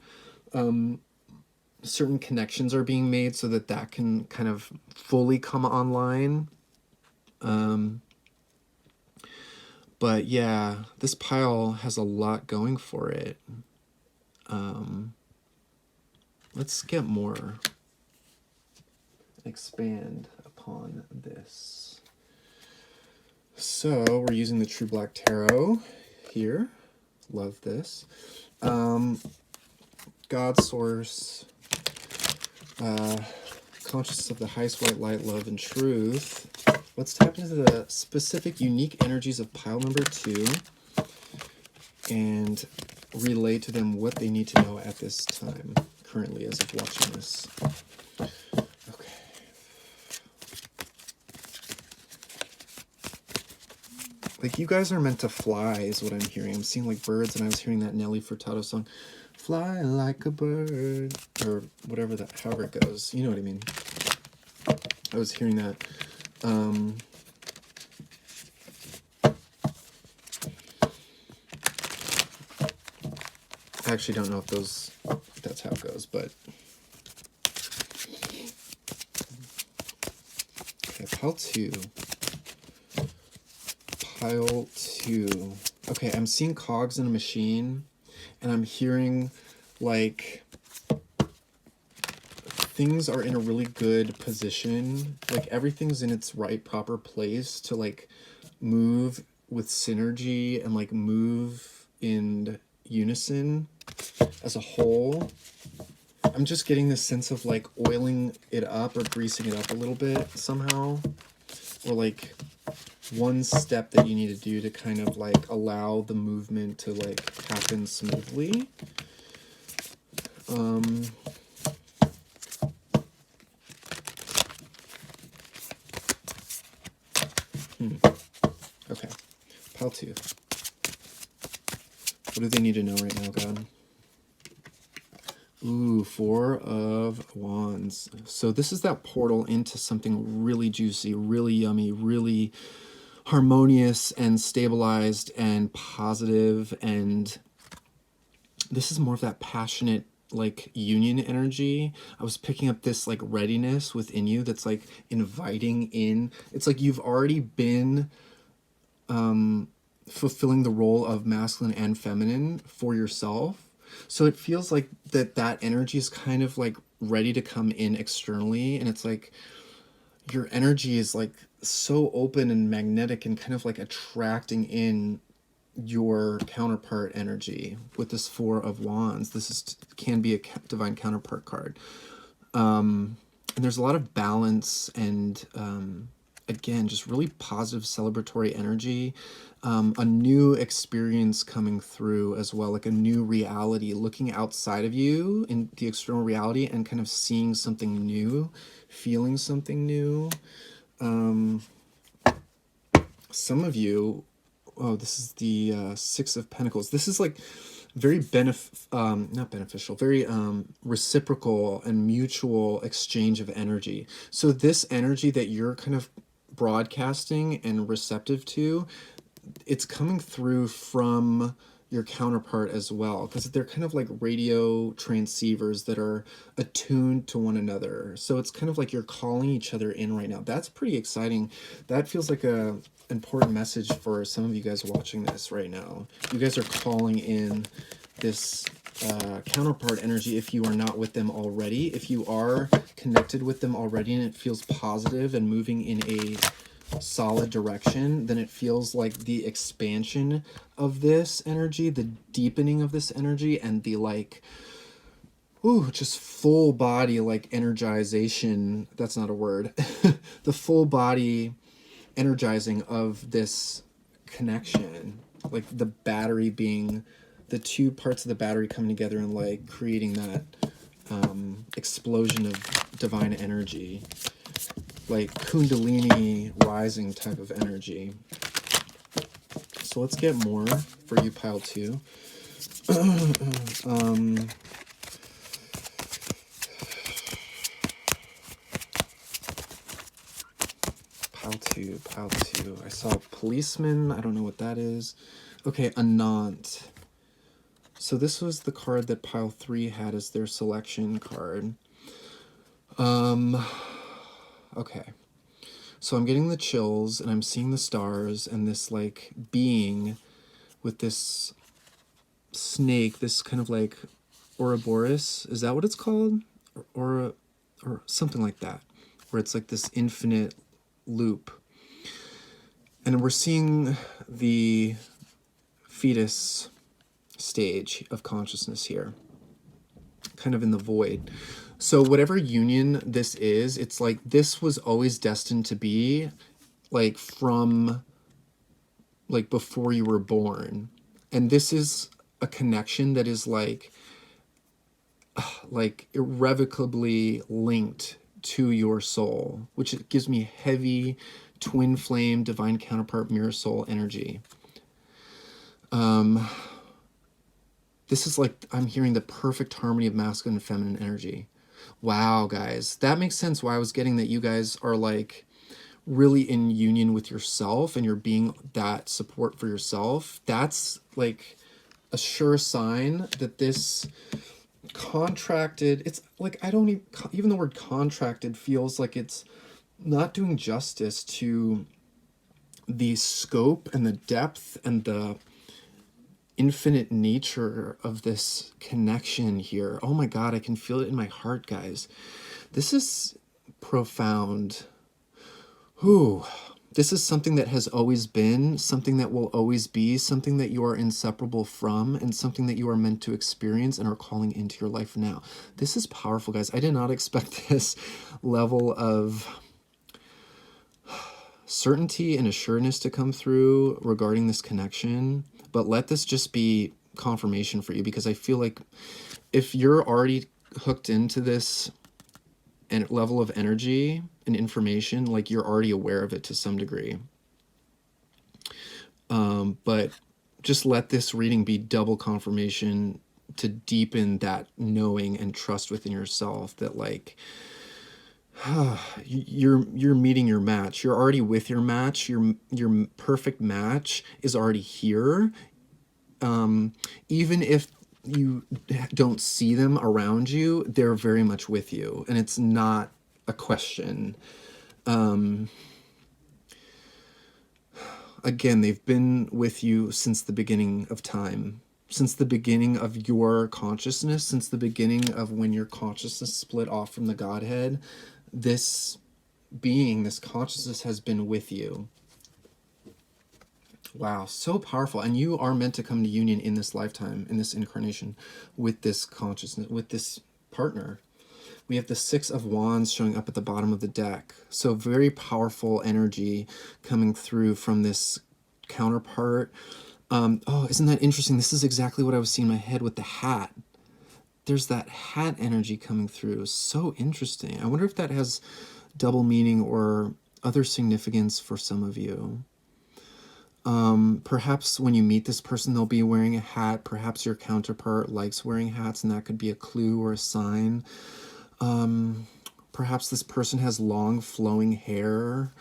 certain connections are being made so that that can kind of fully come online. But yeah, this pile has a lot going for it. Let's get more, expand upon this. So we're using the True Black Tarot here. Love this. God Source, consciousness of the highest white light, love, and truth. Let's tap into the specific, unique energies of pile number 2 and relay to them what they need to know at this time, currently, as of watching this. Okay. Like, you guys are meant to fly, is what I'm hearing. I'm seeing, like, birds, and I was hearing that Nelly Furtado song, Fly Like a Bird, or whatever that, however it goes. You know what I mean? I was hearing that. I actually don't know if that's how it goes, but okay, pile 2. Pile 2. Okay, I'm seeing cogs in a machine, and I'm hearing, like, things are in a really good position. Like, everything's in its right, proper place to, like, move with synergy and, like, move in unison as a whole. I'm just getting this sense of, like, oiling it up or greasing it up a little bit somehow. Or, like, one step that you need to do to kind of, like, allow the movement to, like, happen smoothly. Okay, pile 2. What do they need to know right now, God? Ooh, 4 of Wands. So this is that portal into something really juicy, really yummy, really harmonious and stabilized and positive. And this is more of that passionate, like, union energy. I was picking up this, like, readiness within you that's, like, inviting in. It's like you've already been fulfilling the role of masculine and feminine for yourself. So it feels like that energy is kind of, like, ready to come in externally, and it's like your energy is, like, so open and magnetic and kind of, like, attracting in your counterpart energy with this 4 of Wands. This can be a divine counterpart card. And there's a lot of balance and again, just really positive celebratory energy. A new experience coming through as well, like a new reality, looking outside of you in the external reality and kind of seeing something new, feeling something new. Some of you, oh, this is the 6 of Pentacles. This is, like, very not beneficial, very reciprocal and mutual exchange of energy. So this energy that you're kind of broadcasting and receptive to, it's coming through from your counterpart as well, because they're kind of like radio transceivers that are attuned to one another. So it's kind of like you're calling each other in right now. That's pretty exciting. That feels like a important message for some of you guys watching this right now. You guys are calling in this counterpart energy if you are not with them already. If you are connected with them already and it feels positive and moving in a solid direction, then it feels like the expansion of this energy, the deepening of this energy, and the, like, ooh, just full body, like, energization. That's not a word. The full body energizing of this connection, like the battery being, the two parts of the battery coming together and, like, creating that explosion of divine energy, like Kundalini rising type of energy. So let's get more for you, pile 2. Pile 2. I saw a policeman. I don't know what that is. Okay, Anant. So this was the card that pile 3 had as their selection card. Okay. So I'm getting the chills and I'm seeing the stars and this like being with this snake, this kind of like Ouroboros. Is that what it's called? Or something like that, where it's like this infinite loop. And we're seeing the fetus stage of consciousness here, kind of in the void. So whatever union this is, it's like this was always destined to be like from like before you were born. And this is a connection that is like irrevocably linked to your soul, which gives me heavy twin flame divine counterpart mirror soul energy. This is like I'm hearing the perfect harmony of masculine and feminine energy. Wow, guys, that makes sense why I was getting that you guys are like really in union with yourself and you're being that support for yourself. That's like a sure sign that this contracted, it's like I don't even the word contracted feels like it's not doing justice to the scope and the depth and the infinite nature of this connection here. Oh my God, I can feel it in my heart, guys. This is profound. Whew. This is something that has always been, something that will always be, something that you are inseparable from, and something that you are meant to experience and are calling into your life now. This is powerful, guys. I did not expect this level of certainty and assuredness to come through regarding this connection, but let this just be confirmation for you, because I feel like if you're already hooked into this and level of energy and information, like you're already aware of it to some degree. But just let this reading be double confirmation to deepen that knowing and trust within yourself that like you're meeting your match. You're already with your match. Your perfect match is already here. Even if you don't see them around you, they're very much with you, and it's not a question. Again, they've been with you since the beginning of time, since the beginning of your consciousness, since the beginning of when your consciousness split off from the Godhead. This being, this consciousness has been with you. Wow, so powerful. And you are meant to come to union in this lifetime, in this incarnation, with this consciousness, with this partner. We have the 6 of Wands showing up at the bottom of the deck. So very powerful energy coming through from this counterpart. Oh, isn't that interesting? This is exactly what I was seeing in my head with the hat. There's that hat energy coming through. So interesting. I wonder if that has double meaning or other significance for some of you. Perhaps when you meet this person, they'll be wearing a hat. Perhaps your counterpart likes wearing hats, and that could be a clue or a sign. Perhaps this person has long flowing hair,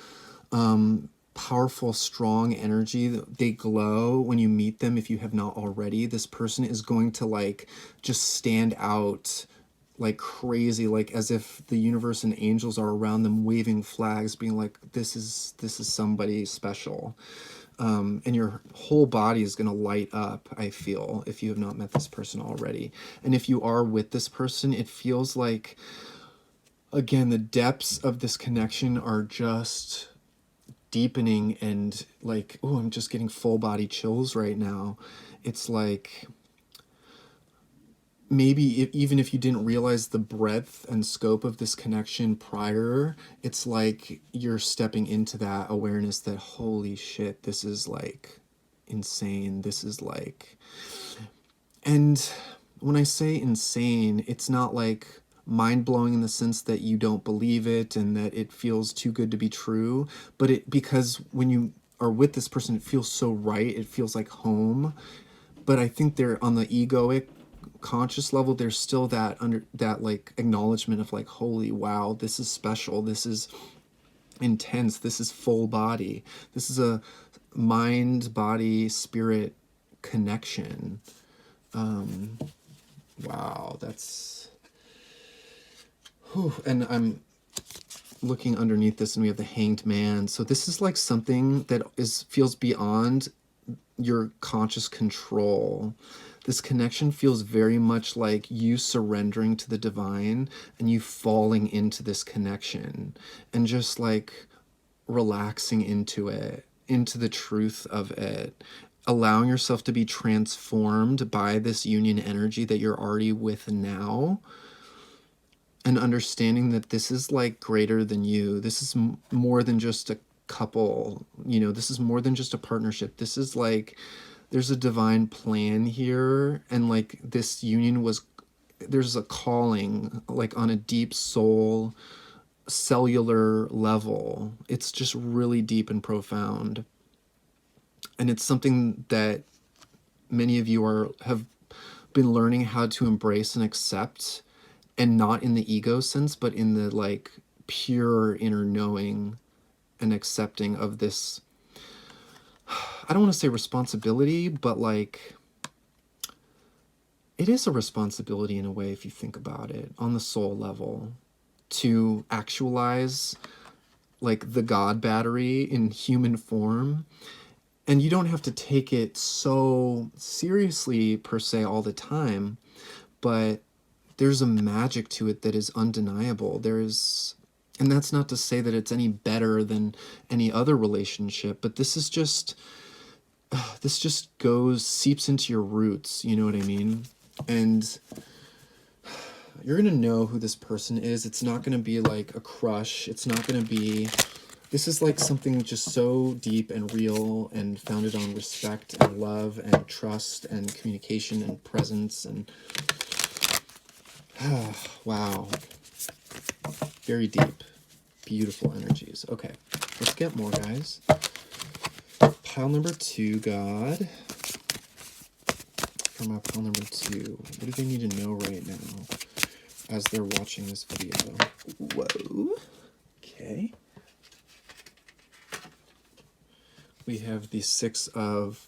powerful, strong energy. They glow when you meet them. If you have not already, this person is going to like just stand out like crazy, like as if the universe and angels are around them waving flags, being like, this is somebody special. And your whole body is going to light up, I feel, if you have not met this person already. And if you are with this person, it feels like, again, the depths of this connection are just deepening, and like, oh, I'm just getting full body chills right now. It's like maybe even if you didn't realize the breadth and scope of this connection prior, it's like you're stepping into that awareness that, holy shit, this is like insane. This is like, and when I say insane, it's not like mind-blowing in the sense that you don't believe it and that it feels too good to be true, but because when you are with this person, it feels so right. It feels like home. But I think they're on the egoic conscious level, there's still that like acknowledgement of like, holy wow, this is special, this is intense, this is full body, this is a mind body spirit connection. Wow, that's... Whew. And I'm looking underneath this, and we have the Hanged Man. So this is like something that feels beyond your conscious control. This connection feels very much like you surrendering to the divine and you falling into this connection and just like relaxing into it, into the truth of it, allowing yourself to be transformed by this union energy that you're already with now, and understanding that this is like greater than you. This is more than just a couple, you know, this is more than just a partnership. This is like, there's a divine plan here, and like this union was, there's a calling like on a deep soul cellular level. It's just really deep and profound, and it's something that many of you have been learning how to embrace and accept, and not in the ego sense, but in the like pure inner knowing and accepting of this, I don't want to say responsibility, but like it is a responsibility in a way if you think about it on the soul level, to actualize like the God battery in human form. And you don't have to take it so seriously per se all the time, but there's a magic to it that is undeniable. And that's not to say that it's any better than any other relationship, but this is just, this just seeps into your roots, you know what I mean? And you're going to know who this person is. It's not going to be like a crush. It's not going to be, this is like something just so deep and real and founded on respect and love and trust and communication and presence and wow. Very deep, beautiful energies. Okay, let's get more, guys. Pile number 2, God. For my pile number 2, what do they need to know right now as they're watching this video? Whoa. Okay. We have the 6 of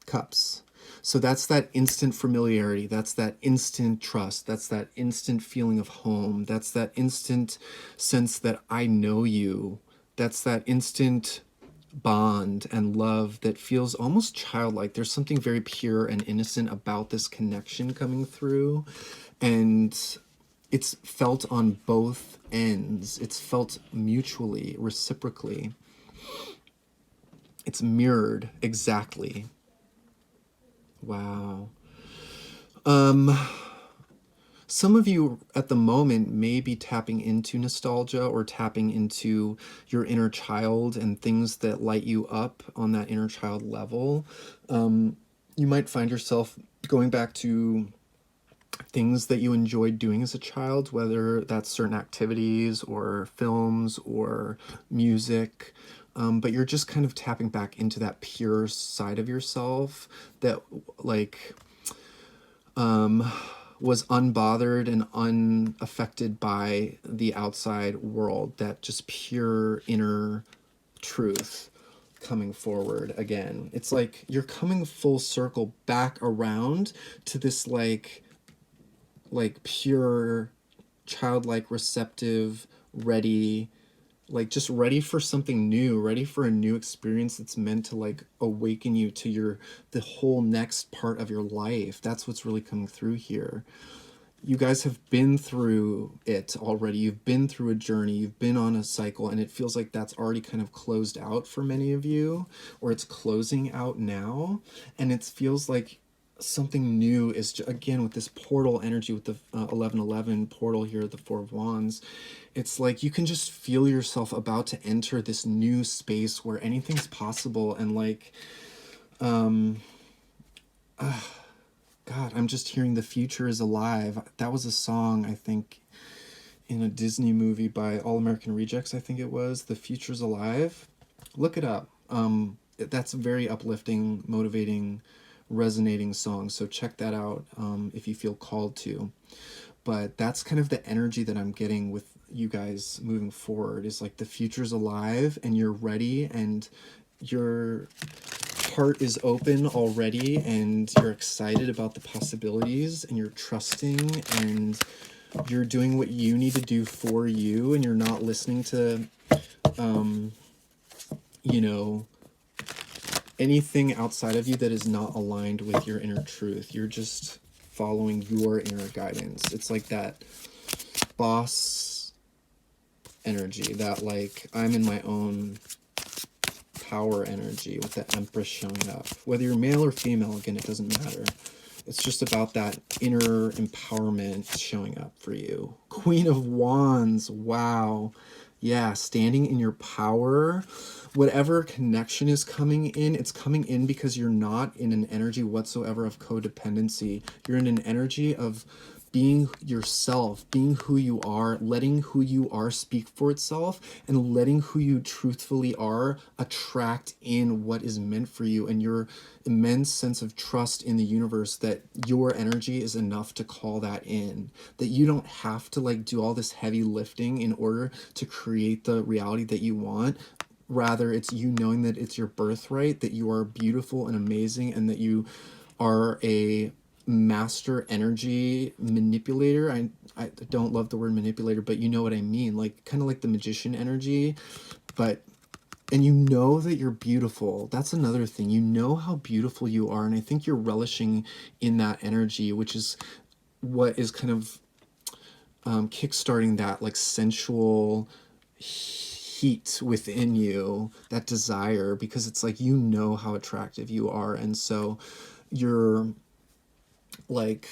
Cups. So that's that instant familiarity. That's that instant trust. That's that instant feeling of home. That's that instant sense that I know you. That's that instant bond and love that feels almost childlike. There's something very pure and innocent about this connection coming through. And it's felt on both ends. It's felt mutually, reciprocally. It's mirrored exactly. Wow. Some of you at the moment may be tapping into nostalgia or tapping into your inner child and things that light you up on that inner child level. You might find yourself going back to things that you enjoyed doing as a child, whether that's certain activities or films or music. But you're just kind of tapping back into that pure side of yourself that like was unbothered and unaffected by the outside world, that just pure inner truth coming forward again. It's like you're coming full circle back around to this like pure childlike receptive, ready, like just ready for something new, ready for a new experience that's meant to like awaken you to the whole next part of your life. That's what's really coming through here. You guys have been through it already. You've been through a journey. You've been on a cycle, and it feels like that's already kind of closed out for many of you, or it's closing out now. And it feels like something new is, again, with this portal energy, with the 1111 portal here, the 4 of Wands. It's like you can just feel yourself about to enter this new space where anything's possible. And like, God, I'm just hearing the future is alive. That was a song, I think, in a Disney movie by All American Rejects, I think it was. The Future's Alive. Look it up. That's a very uplifting, motivating, resonating song. So check that out if you feel called to. But that's kind of the energy that I'm getting with you guys moving forward, is like the future's alive and you're ready, and your heart is open already and you're excited about the possibilities and you're trusting and you're doing what you need to do for you, and you're not listening to, you know, anything outside of you that is not aligned with your inner truth. You're just following your inner guidance. It's like that boss energy, that like I'm in my own power energy with the Empress showing up. Whether you're male or female, again, it doesn't matter. It's just about that inner empowerment showing up for you. Queen of Wands, wow. Yeah, standing in your power. Whatever connection is coming in, it's coming in because you're not in an energy whatsoever of codependency. You're in an energy of being yourself, being who you are, letting who you are speak for itself, and letting who you truthfully are attract in what is meant for you, and your immense sense of trust in the universe that your energy is enough to call that in, that you don't have to like do all this heavy lifting in order to create the reality that you want. Rather, it's you knowing that it's your birthright, that you are beautiful and amazing, and that you are a master energy manipulator. I don't love the word manipulator, but you know what I mean, like kind of like the magician energy. But and you know that you're beautiful. That's another thing. You know how beautiful you are, and I think you're relishing in that energy, which is what is kind of kickstarting that like sensual heat within you, that desire, because it's like you know how attractive you are, and so you're like,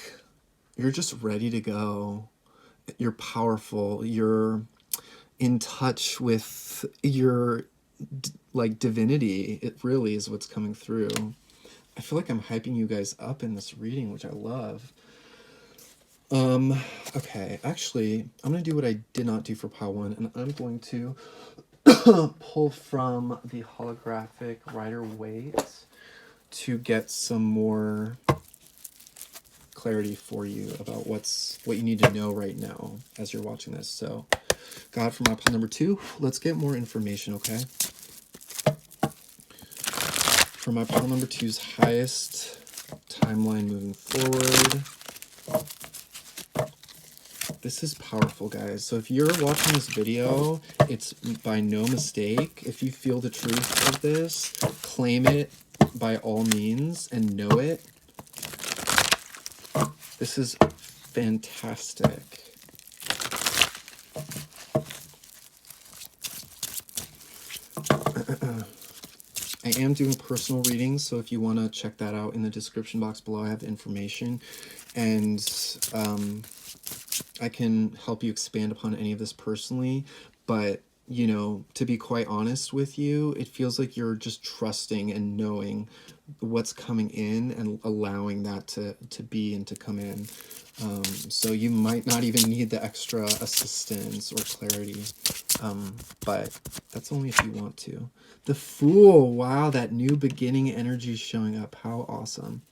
you're just ready to go. You're powerful. You're in touch with your like divinity. It really is what's coming through. I feel like I'm hyping you guys up in this reading, which I love. Okay, actually, I'm gonna do what I did not do for pile 1, and I'm going to pull from the holographic Rider-Waite to get some more clarity for you about what you need to know right now as you're watching this. So, God, for my pile number 2, let's get more information, okay? For my pile number 2's highest timeline moving forward. This is powerful, guys. So if you're watching this video, it's by no mistake. If you feel the truth of this, claim it by all means and know it. This is fantastic. I am doing personal readings, so if you want to check that out in the description box below, I have the information. And I can help you expand upon any of this personally, but you know, to be quite honest with you, it feels like you're just trusting and knowing what's coming in and allowing that to be and to come in. So you might not even need the extra assistance or clarity, but that's only if you want to. The Fool, wow, that new beginning energy is showing up. How awesome.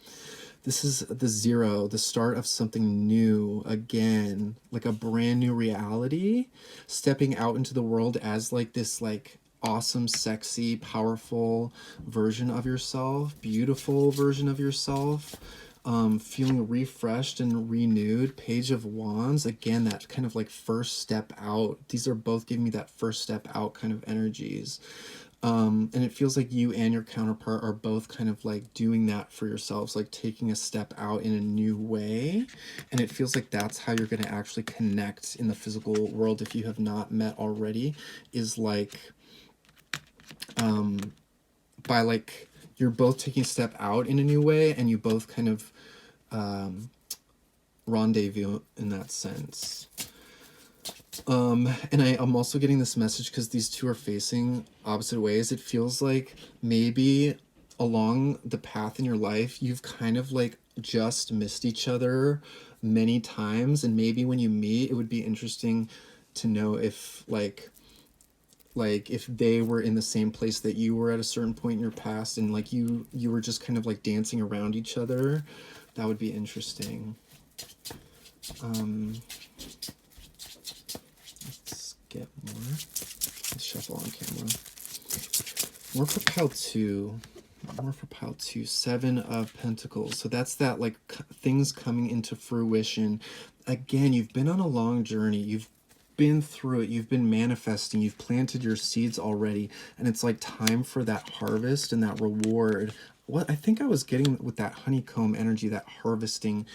This is the 0, the start of something new again, like a brand new reality, stepping out into the world as like this like awesome, sexy, powerful version of yourself, beautiful version of yourself, feeling refreshed and renewed. Page of Wands, again, that kind of like first step out. These are both giving me that first step out kind of energies. And it feels like you and your counterpart are both kind of like doing that for yourselves, like taking a step out in a new way. And it feels like that's how you're going to actually connect in the physical world if you have not met already, is like by like you're both taking a step out in a new way, and you both kind of rendezvous in that sense. And I'm also getting this message because these two are facing opposite ways. It feels like maybe along the path in your life, you've kind of like just missed each other many times. And maybe when you meet, it would be interesting to know if like if they were in the same place that you were at a certain point in your past, and like you were just kind of like dancing around each other. That would be interesting. Let's get more. Let's shuffle on camera. More for pile 2. more for pile 2. 7 of Pentacles. So that's that, like, things coming into fruition. Again, you've been on a long journey. You've been through it. You've been manifesting. You've planted your seeds already. And it's like time for that harvest and that reward. What I think I was getting with that honeycomb energy, that harvesting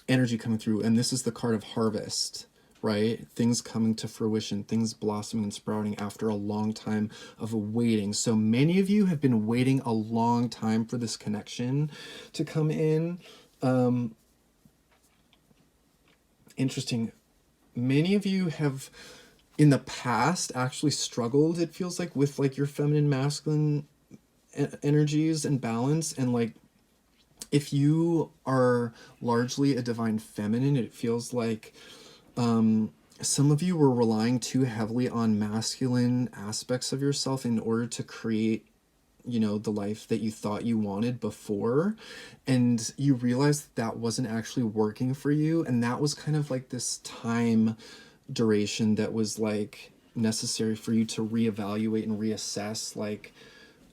energy coming through. And this is the card of harvest, right? Things coming to fruition, things blossoming and sprouting after a long time of waiting. So many of you have been waiting a long time for this connection to come in. Interesting. Many of you have in the past actually struggled, it feels like, with like your feminine masculine energies and balance. And like, if you are largely a divine feminine, it feels like some of you were relying too heavily on masculine aspects of yourself in order to create, you know, the life that you thought you wanted before, and you realized that wasn't actually working for you. And that was kind of like this time duration that was like necessary for you to reevaluate and reassess, like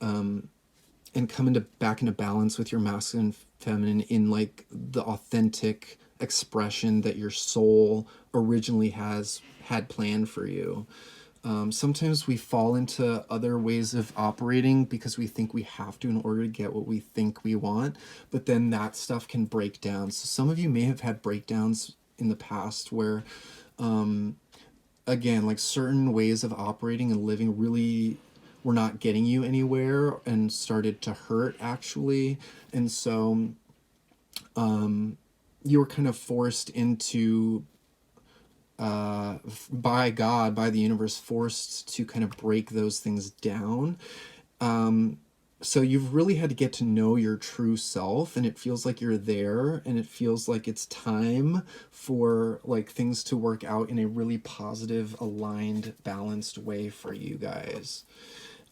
and come into back into balance with your masculine feminine in like the authentic expression that your soul originally had planned for you. Sometimes we fall into other ways of operating because we think we have to in order to get what we think we want, but then that stuff can break down. So some of you may have had breakdowns in the past where, again, like certain ways of operating and living really were not getting you anywhere and started to hurt actually. And so you were kind of forced into by God, by the universe, forced to kind of break those things down. So you've really had to get to know your true self, and it feels like you're there, and it feels like it's time for like things to work out in a really positive, aligned, balanced way for you guys.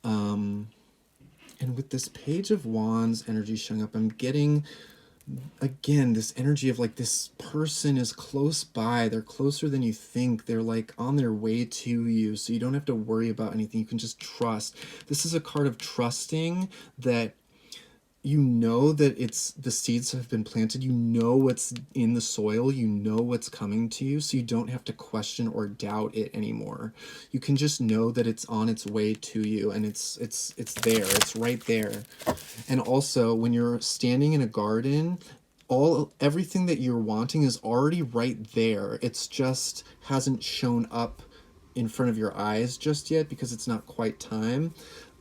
And with this Page of Wands energy showing up, I'm getting again this energy of like this person is close by. They're closer than you think. They're like on their way to you, so you don't have to worry about anything. You can just trust. This is a card of trusting that you know that it's the seeds have been planted. You know what's in the soil. You know what's coming to you, so you don't have to question or doubt it anymore. You can just know that it's on its way to you, and it's there. It's right there. And also, when you're standing in a garden, everything that you're wanting is already right there. It's just hasn't shown up in front of your eyes just yet because it's not quite time,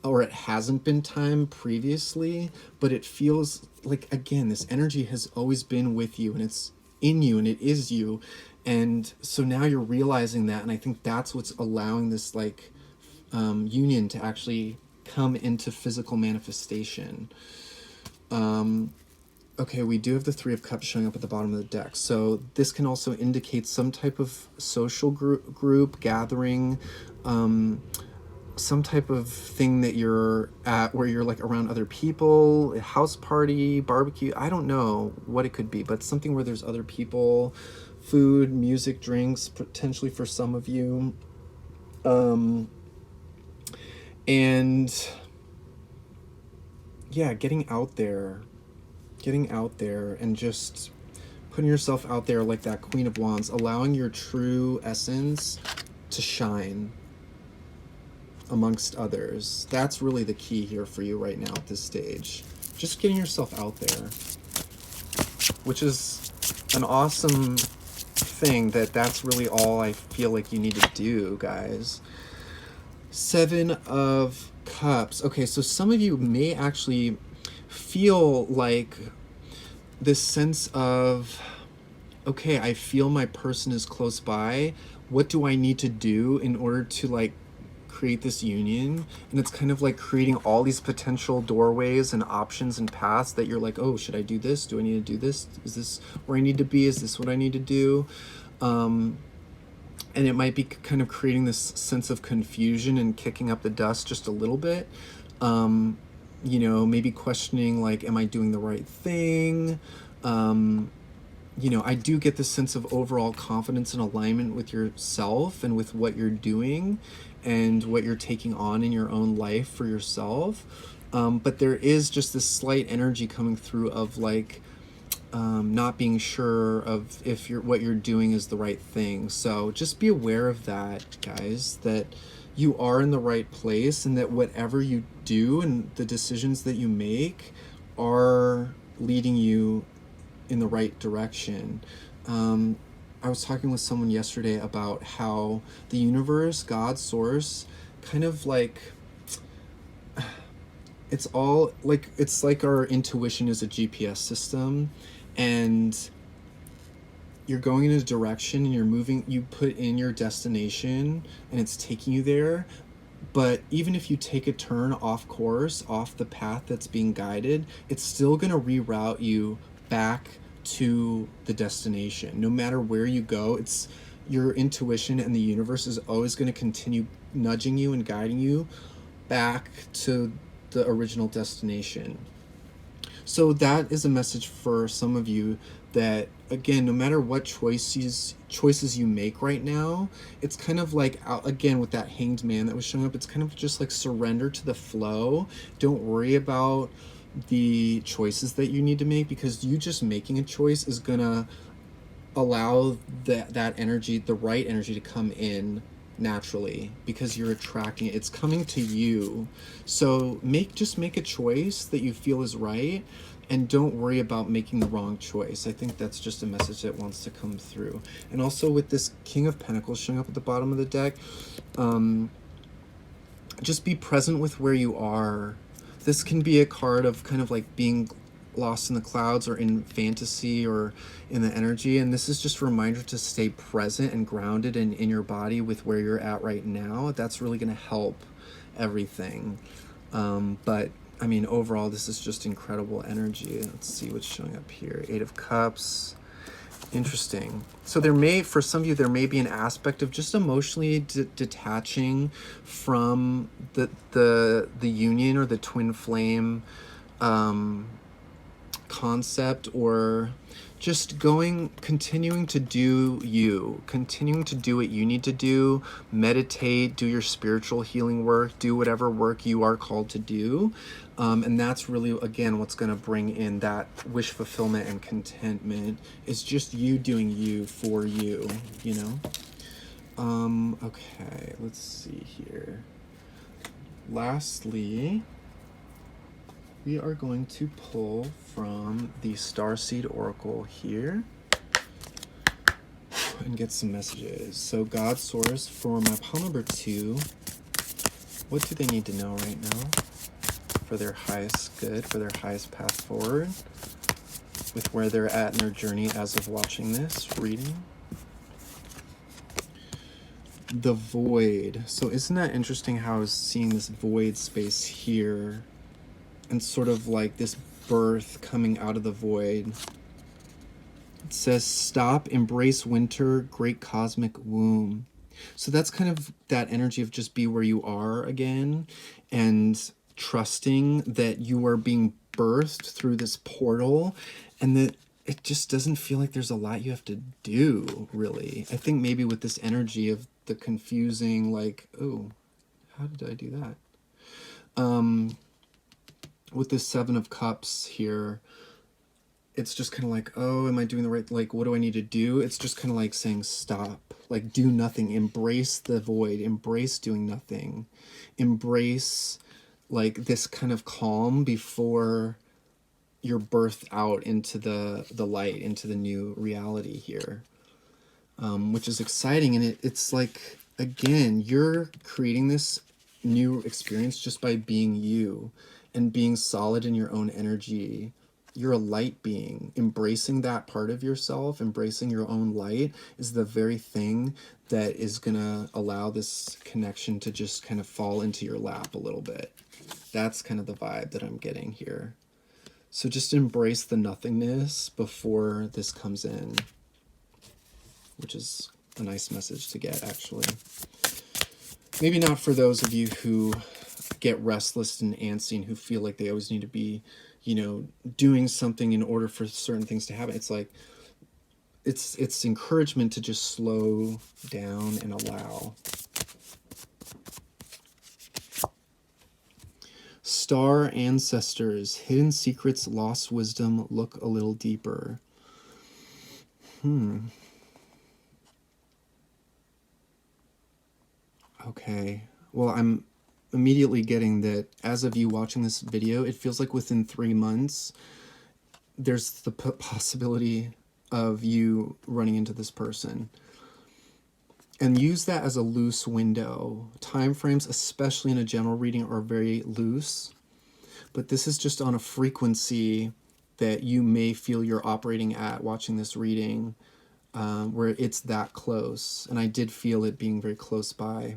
or it hasn't been time previously, but it feels like, again, this energy has always been with you, and it's in you, and it is you. And so now you're realizing that, and I think that's what's allowing this like union to actually come into physical manifestation. Okay, we do have the Three of Cups showing up at the bottom of the deck. So this can also indicate some type of social group gathering, some type of thing that you're at where you're like around other people, a house party, barbecue. I don't know what it could be, but something where there's other people, food, music, drinks, potentially for some of you. And yeah, getting out there and just putting yourself out there like that Queen of Wands, allowing your true essence to shine amongst others. That's really the key here for you right now at this stage. Just getting yourself out there, which is an awesome thing. That's really all I feel like you need to do, guys. Seven of Cups. Okay, so some of you may actually feel like this sense of, okay, I feel my person is close by. What do I need to do in order to like create this union? And it's kind of like creating all these potential doorways and options and paths that you're like, oh, should I do this? Do I need to do this? Is this where I need to be? Is this what I need to do? And it might be kind of creating this sense of confusion and kicking up the dust just a little bit. You know, maybe questioning like, am I doing the right thing? I do get this sense of overall confidence and alignment with yourself and with what you're doing and what you're taking on in your own life for yourself. But there is just this slight energy coming through of like not being sure of if what you're doing is the right thing. So just be aware of that, guys, that you are in the right place and that whatever you do and the decisions that you make are leading you in the right direction. I was talking with someone yesterday about how the universe, God, source, kind of like it's like our intuition is a GPS system, and you're going in a direction and you put in your destination and it's taking you there. But even if you take a turn off course, off the path that's being guided, it's still going to reroute you back to the destination. No matter where you go, it's your intuition and the universe is always going to continue nudging you and guiding you back to the original destination. So that is a message for some of you that, again, no matter what choices you make right now, it's kind of like, again, with that hanged man that was showing up, it's kind of just like surrender to the flow. Don't worry about the choices that you need to make, because you just making a choice is gonna allow that energy, the right energy, to come in naturally, because you're attracting it. It's coming to you. So just make a choice that you feel is right, and don't worry about making the wrong choice. I think that's just a message that wants to come through. And also with this King of Pentacles showing up at the bottom of the deck, just be present with where you are. This can be a card of kind of like being lost in the clouds or in fantasy or in the energy, and this is just a reminder to stay present and grounded and in your body with where you're at right now. That's really going to help everything. But I mean, overall, this is just incredible energy. Let's see what's showing up here. 8 of Cups. Interesting. So for some of you, there may be an aspect of just emotionally detaching from the union or the twin flame concept, or just continuing to do what you need to do, meditate, do your spiritual healing work, do whatever work you are called to do. And that's really, again, what's going to bring in that wish fulfillment and contentment. It's just you doing you for you, Okay, let's see here. Lastly, we are going to pull from the Starseed Oracle here and get some messages. So God, Source, for my pile number 2, what do they need to know right now for their highest good, for their highest path forward, with where they're at in their journey as of watching this reading? The void. So isn't that interesting how I was seeing this void space here, and sort of like this birth coming out of the void? It says, stop, embrace winter, great cosmic womb. So that's kind of that energy of just be where you are again, and trusting that you are being birthed through this portal, and that it just doesn't feel like there's a lot you have to do, really. I think maybe with this energy of the confusing, like, oh, how did I do that? With this 7 of Cups here, it's just kind of like, oh, am I doing the right, like, what do I need to do? It's just kind of like saying stop, like, do nothing, embrace the void, embrace doing nothing, embrace, like, this kind of calm before you're birthed out into the light, into the new reality here, which is exciting. And it's like, again, you're creating this new experience just by being you and being solid in your own energy. You're a light being. Embracing that part of yourself, embracing your own light, is the very thing that is going to allow this connection to just kind of fall into your lap a little bit. That's kind of the vibe that I'm getting here. So just embrace the nothingness before this comes in, which is a nice message to get, actually. Maybe not for those of you who get restless and antsy and who feel like they always need to be, doing something in order for certain things to happen. It's like, it's encouragement to just slow down and allow. Star ancestors, hidden secrets, lost wisdom, look a little deeper. Okay. Well, I'm immediately getting that as of you watching this video, it feels like within 3 months, there's the possibility of you running into this person. And use that as a loose window. Time frames, especially in a general reading, are very loose. But this is just on a frequency that you may feel you're operating at watching this reading, where it's that close. And I did feel it being very close by.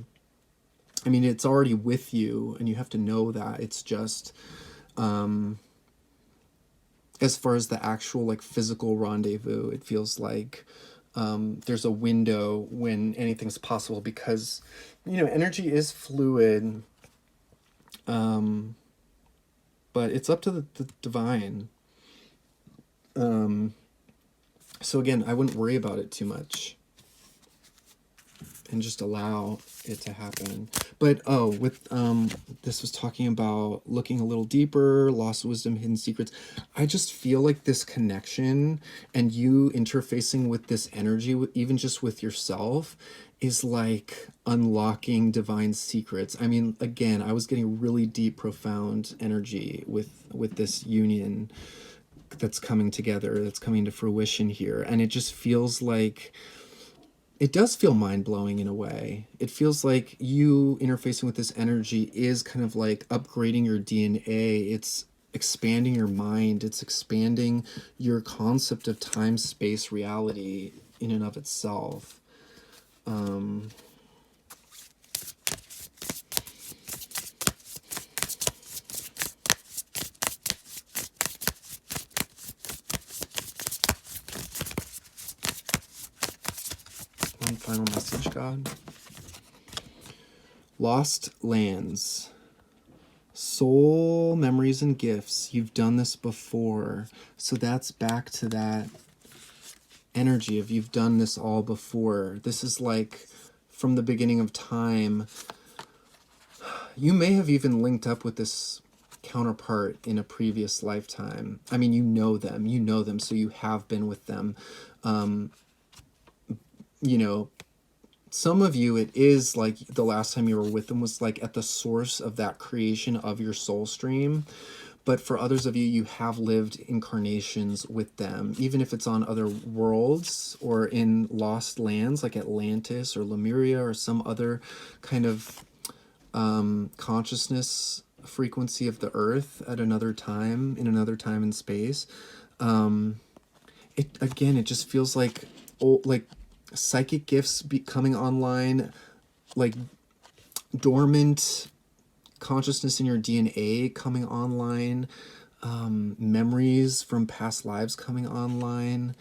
I mean, it's already with you, and you have to know that. It's just, as far as the actual like physical rendezvous, it feels like there's a window when anything's possible, because, you know, energy is fluid, but it's up to the divine. So again, I wouldn't worry about it too much and just allow it to happen. But this was talking about looking a little deeper, lost wisdom, hidden secrets. I just feel like this connection and you interfacing with this energy, even just with yourself, is like unlocking divine secrets. I mean, again, I was getting really deep, profound energy with this union that's coming together, that's coming to fruition here. And it just feels like, it does feel mind-blowing in a way. It feels like you interfacing with this energy is kind of like upgrading your DNA. It's expanding your mind. It's expanding your concept of time, space, reality in and of itself. One final message, God. Lost lands. Soul memories and gifts. You've done this before. So that's back to that energy of you've done this all before. This is like from the beginning of time. You may have even linked up with this counterpart in a previous lifetime. I mean, you know them, so you have been with them. You know, some of you, it is like the last time you were with them was like at the source of that creation of your soul stream. But for others of you, you have lived incarnations with them, even if it's on other worlds or in lost lands like Atlantis or Lemuria or some other kind of consciousness frequency of the earth at another time, in another time and space. It just feels like psychic gifts coming online, like dormant consciousness in your DNA coming online, memories from past lives coming online.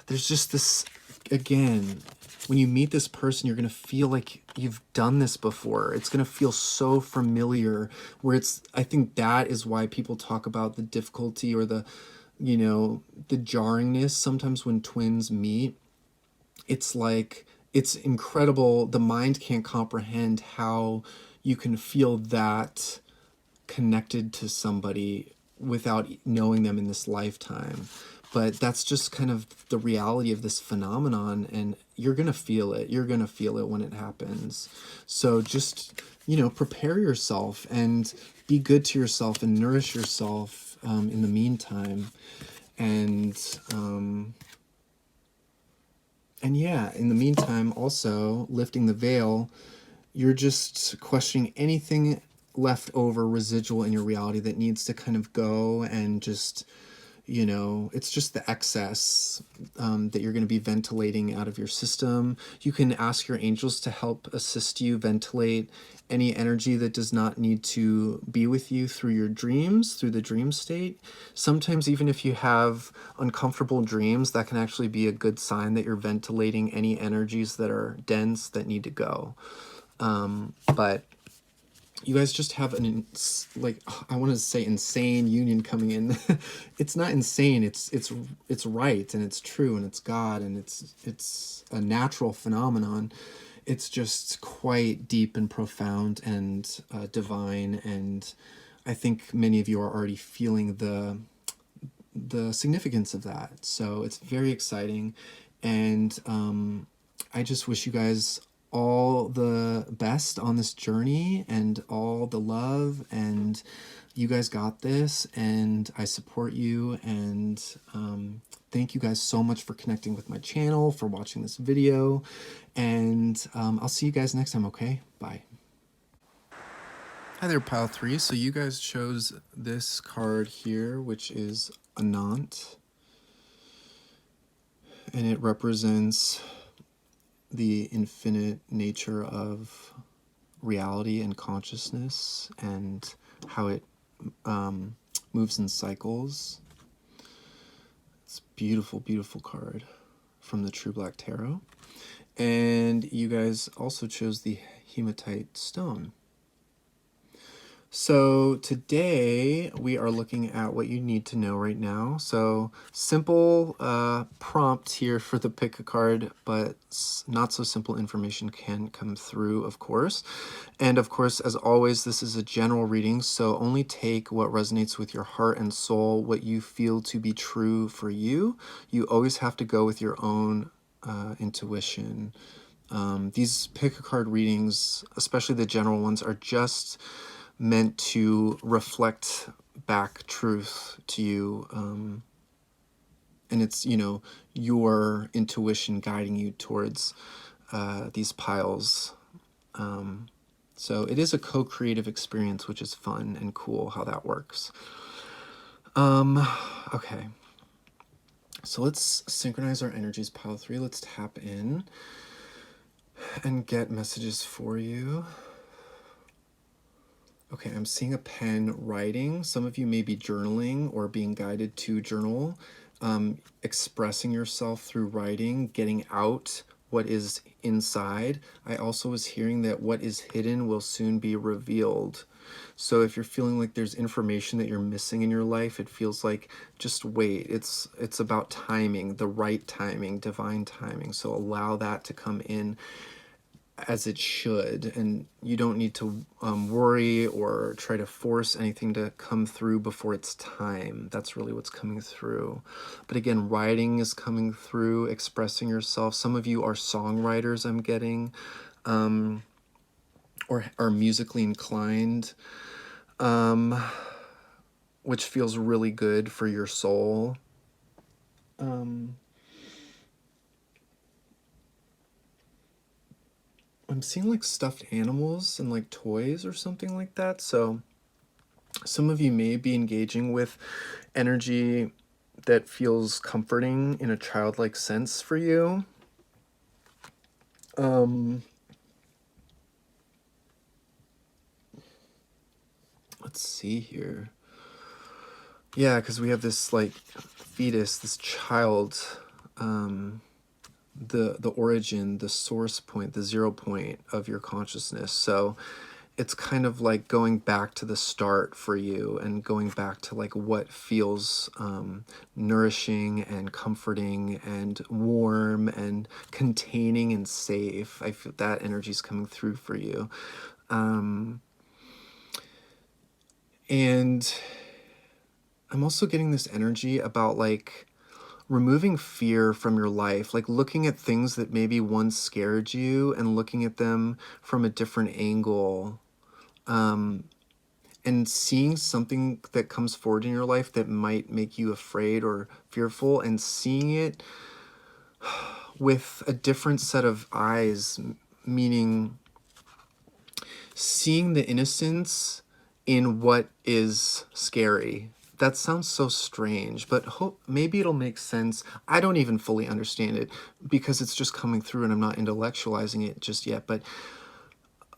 There's just this, again, when you meet this person, you're going to feel like you've done this before. It's going to feel so familiar, where I think that is why people talk about the difficulty or the jarringness sometimes when twins meet. It's like, it's incredible. The mind can't comprehend how you can feel that connected to somebody without knowing them in this lifetime. But that's just kind of the reality of this phenomenon, and you're going to feel it. You're going to feel it when it happens. So just, prepare yourself and be good to yourself and nourish yourself in the meantime. And yeah, in the meantime, also lifting the veil, you're just questioning anything left over residual in your reality that needs to kind of go, and just, it's just the excess that you're going to be ventilating out of your system. You can ask your angels to help assist you ventilate any energy that does not need to be with you through your dreams, through the dream state. Sometimes even if you have uncomfortable dreams, that can actually be a good sign that you're ventilating any energies that are dense that need to go. But you guys just have like, I want to say insane union coming in. It's not insane. It's right and it's true and it's God and it's a natural phenomenon. It's just quite deep and profound and divine, and I think many of you are already feeling the significance of that. So it's very exciting, and I just wish you guys all the best on this journey and all the love, and you guys got this, and I support you, and thank you guys so much for connecting with my channel, for watching this video, and I'll see you guys next time, okay? Bye. Hi there, Pile 3. So you guys chose this card here, which is Anant, and it represents the infinite nature of reality and consciousness and how it moves in cycles. It's a beautiful, beautiful card from the True Black Tarot. And you guys also chose the Hematite Stone. So today we are looking at what you need to know right now. So simple prompt here for the pick a card, but not so simple information can come through, of course. And of course, as always, this is a general reading, so only take what resonates with your heart and soul, what you feel to be true for you. You always have to go with your own intuition. These pick a card readings, especially the general ones, are just meant to reflect back truth to you, and it's, you know, your intuition guiding you towards these piles. So it is a co-creative experience, which is fun and cool how that works. Okay, so let's synchronize our energies, Pile 3. Let's tap in and get messages for you. Okay, I'm seeing a pen writing. Some of you may be journaling or being guided to journal, expressing yourself through writing, getting out what is inside. I also was hearing that what is hidden will soon be revealed. So if you're feeling like there's information that you're missing in your life, it feels like just wait. It's about timing, the right timing, divine timing. So allow that to come in as it should, and you don't need to worry or try to force anything to come through before it's time. That's really what's coming through. But again, writing is coming through, expressing yourself. Some of you are songwriters, I'm getting, or are musically inclined, which feels really good for your soul. I'm seeing like stuffed animals and like toys or something like that. So some of you may be engaging with energy that feels comforting in a childlike sense for you. Let's see here. Yeah, because we have this like fetus, this child, the origin, the source point, the 0 point of your consciousness. So it's kind of like going back to the start for you and going back to like what feels nourishing and comforting and warm and containing and safe. I feel that energy is coming through for you. And I'm also getting this energy about like removing fear from your life, like looking at things that maybe once scared you and looking at them from a different angle, and seeing something that comes forward in your life that might make you afraid or fearful, and seeing it with a different set of eyes, meaning seeing the innocence in what is scary. That sounds so strange, but maybe it'll make sense. I don't even fully understand it because it's just coming through and I'm not intellectualizing it just yet. But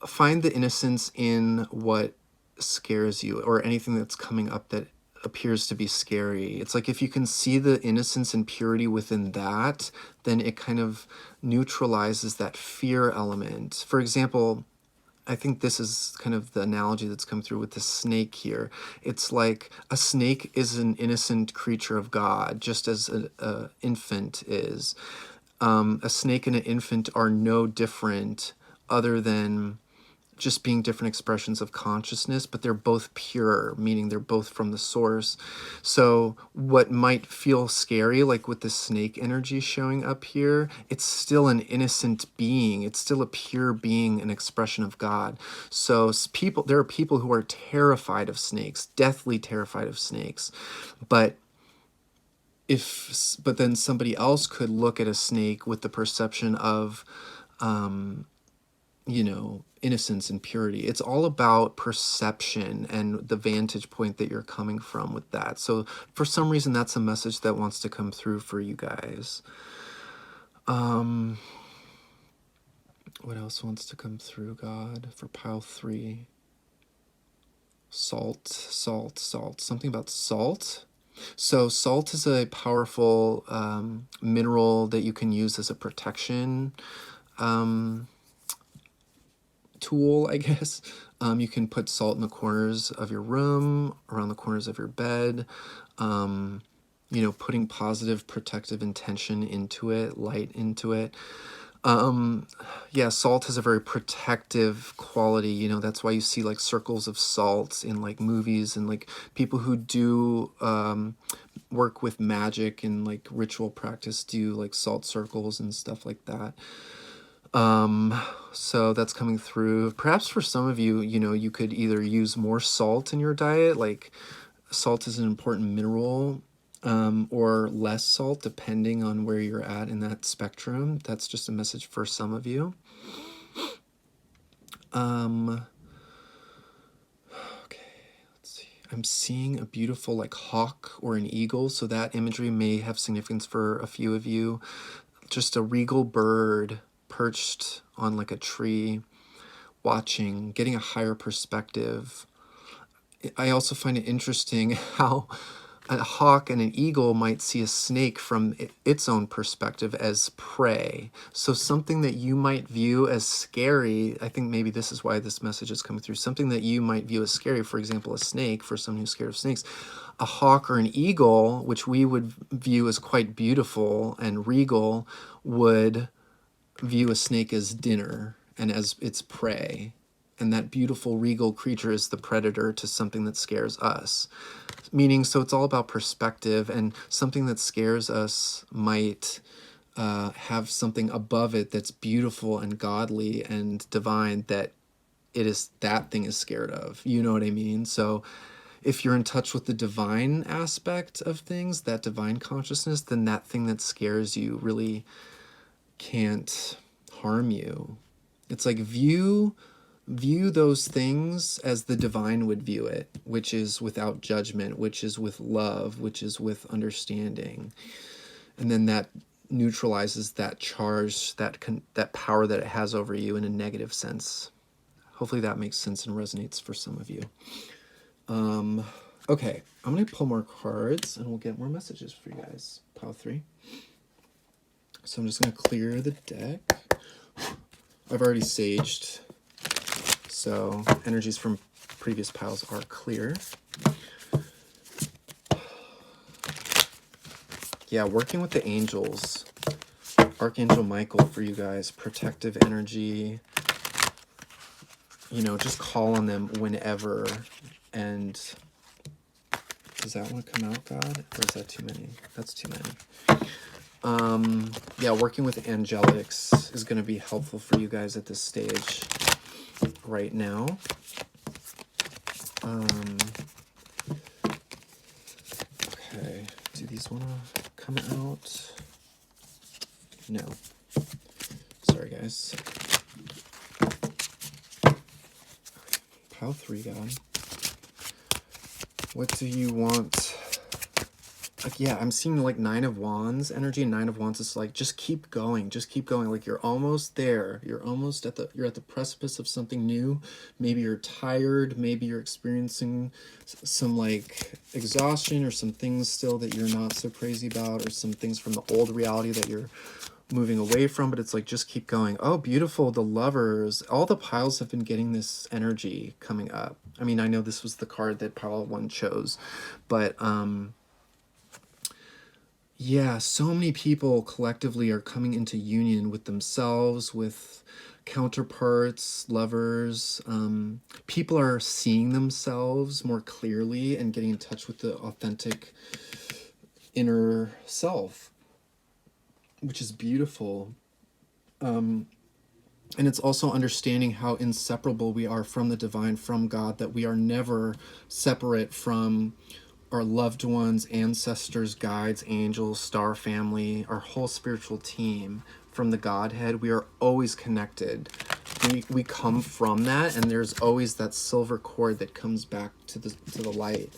find the innocence in what scares you, or anything that's coming up that appears to be scary. It's like if you can see the innocence and purity within that, then it kind of neutralizes that fear element. For example, I think this is kind of the analogy that's come through with the snake here. It's like a snake is an innocent creature of God, just as a infant is. A snake and an infant are no different other than just being different expressions of consciousness, but they're both pure, meaning they're both from the source. So what might feel scary, like with the snake energy showing up here, it's still an innocent being. It's still a pure being, an expression of God. So there are people who are terrified of snakes, deathly terrified of snakes, but but then somebody else could look at a snake with the perception of, innocence and purity. It's all about perception and the vantage point that you're coming from with that. So for some reason, that's a message that wants to come through for you guys. What else wants to come through, God, for pile 3? Salt. Something about salt. So salt is a powerful mineral that you can use as a protection tool, I guess. You can put salt in the corners of your room, around the corners of your bed, putting positive protective intention into it, light into it. Salt has a very protective quality. That's why you see like circles of salt in like movies, and like people who do work with magic and like ritual practice do like salt circles and stuff like that. So that's coming through. Perhaps for some of you, you could either use more salt in your diet, like salt is an important mineral, or less salt, depending on where you're at in that spectrum. That's just a message for some of you. Okay, let's see. I'm seeing a beautiful like hawk or an eagle, so that imagery may have significance for a few of you. Just a regal bird perched on like a tree, watching, getting a higher perspective. I also find it interesting how a hawk and an eagle might see a snake from its own perspective as prey. So something that you might view as scary, I think maybe this is why this message is coming through, something that you might view as scary, for example, a snake, for someone who's scared of snakes, a hawk or an eagle, which we would view as quite beautiful and regal, would view a snake as dinner and as its prey. And that beautiful regal creature is the predator to something that scares us. Meaning, so it's all about perspective, and something that scares us might have something above it that's beautiful and godly and divine that that thing is scared of. You know what I mean? So if you're in touch with the divine aspect of things, that divine consciousness, then that thing that scares you really can't harm you. It's like view those things as the divine would view it, which is without judgment, which is with love, which is with understanding. And then that neutralizes that charge, that power that it has over you in a negative sense. Hopefully that makes sense and resonates for some of you. Okay, I'm going to pull more cards and we'll get more messages for you guys. Pile 3. So I'm just going to clear the deck. I've already saged, so energies from previous piles are clear. Yeah, working with the angels. Archangel Michael for you guys. Protective energy. Just call on them whenever. And does that one come out, God? Or is that too many? That's too many. Working with angelics is going to be helpful for you guys at this stage right now. Okay, do these want to come out? No. Sorry, guys. Pile 3, God. What do you want? I'm seeing like 9 of Wands energy, and 9 of Wands is like, just keep going, like you're almost there, you're at the precipice of something new. Maybe you're tired, maybe you're experiencing some like exhaustion or some things still that you're not so crazy about, or some things from the old reality that you're moving away from, but it's like just keep going. Oh, beautiful, the Lovers. All the piles have been getting this energy coming up. I mean, I know this was the card that pile 1 chose, but yeah, so many people collectively are coming into union with themselves, with counterparts, lovers. People are seeing themselves more clearly and getting in touch with the authentic inner self, which is beautiful. And it's also understanding how inseparable we are from the divine, from God, that we are never separate from our loved ones, ancestors, guides, angels, star family, our whole spiritual team, from the Godhead. We are always connected. We come from that, and there's always that silver cord that comes back to the light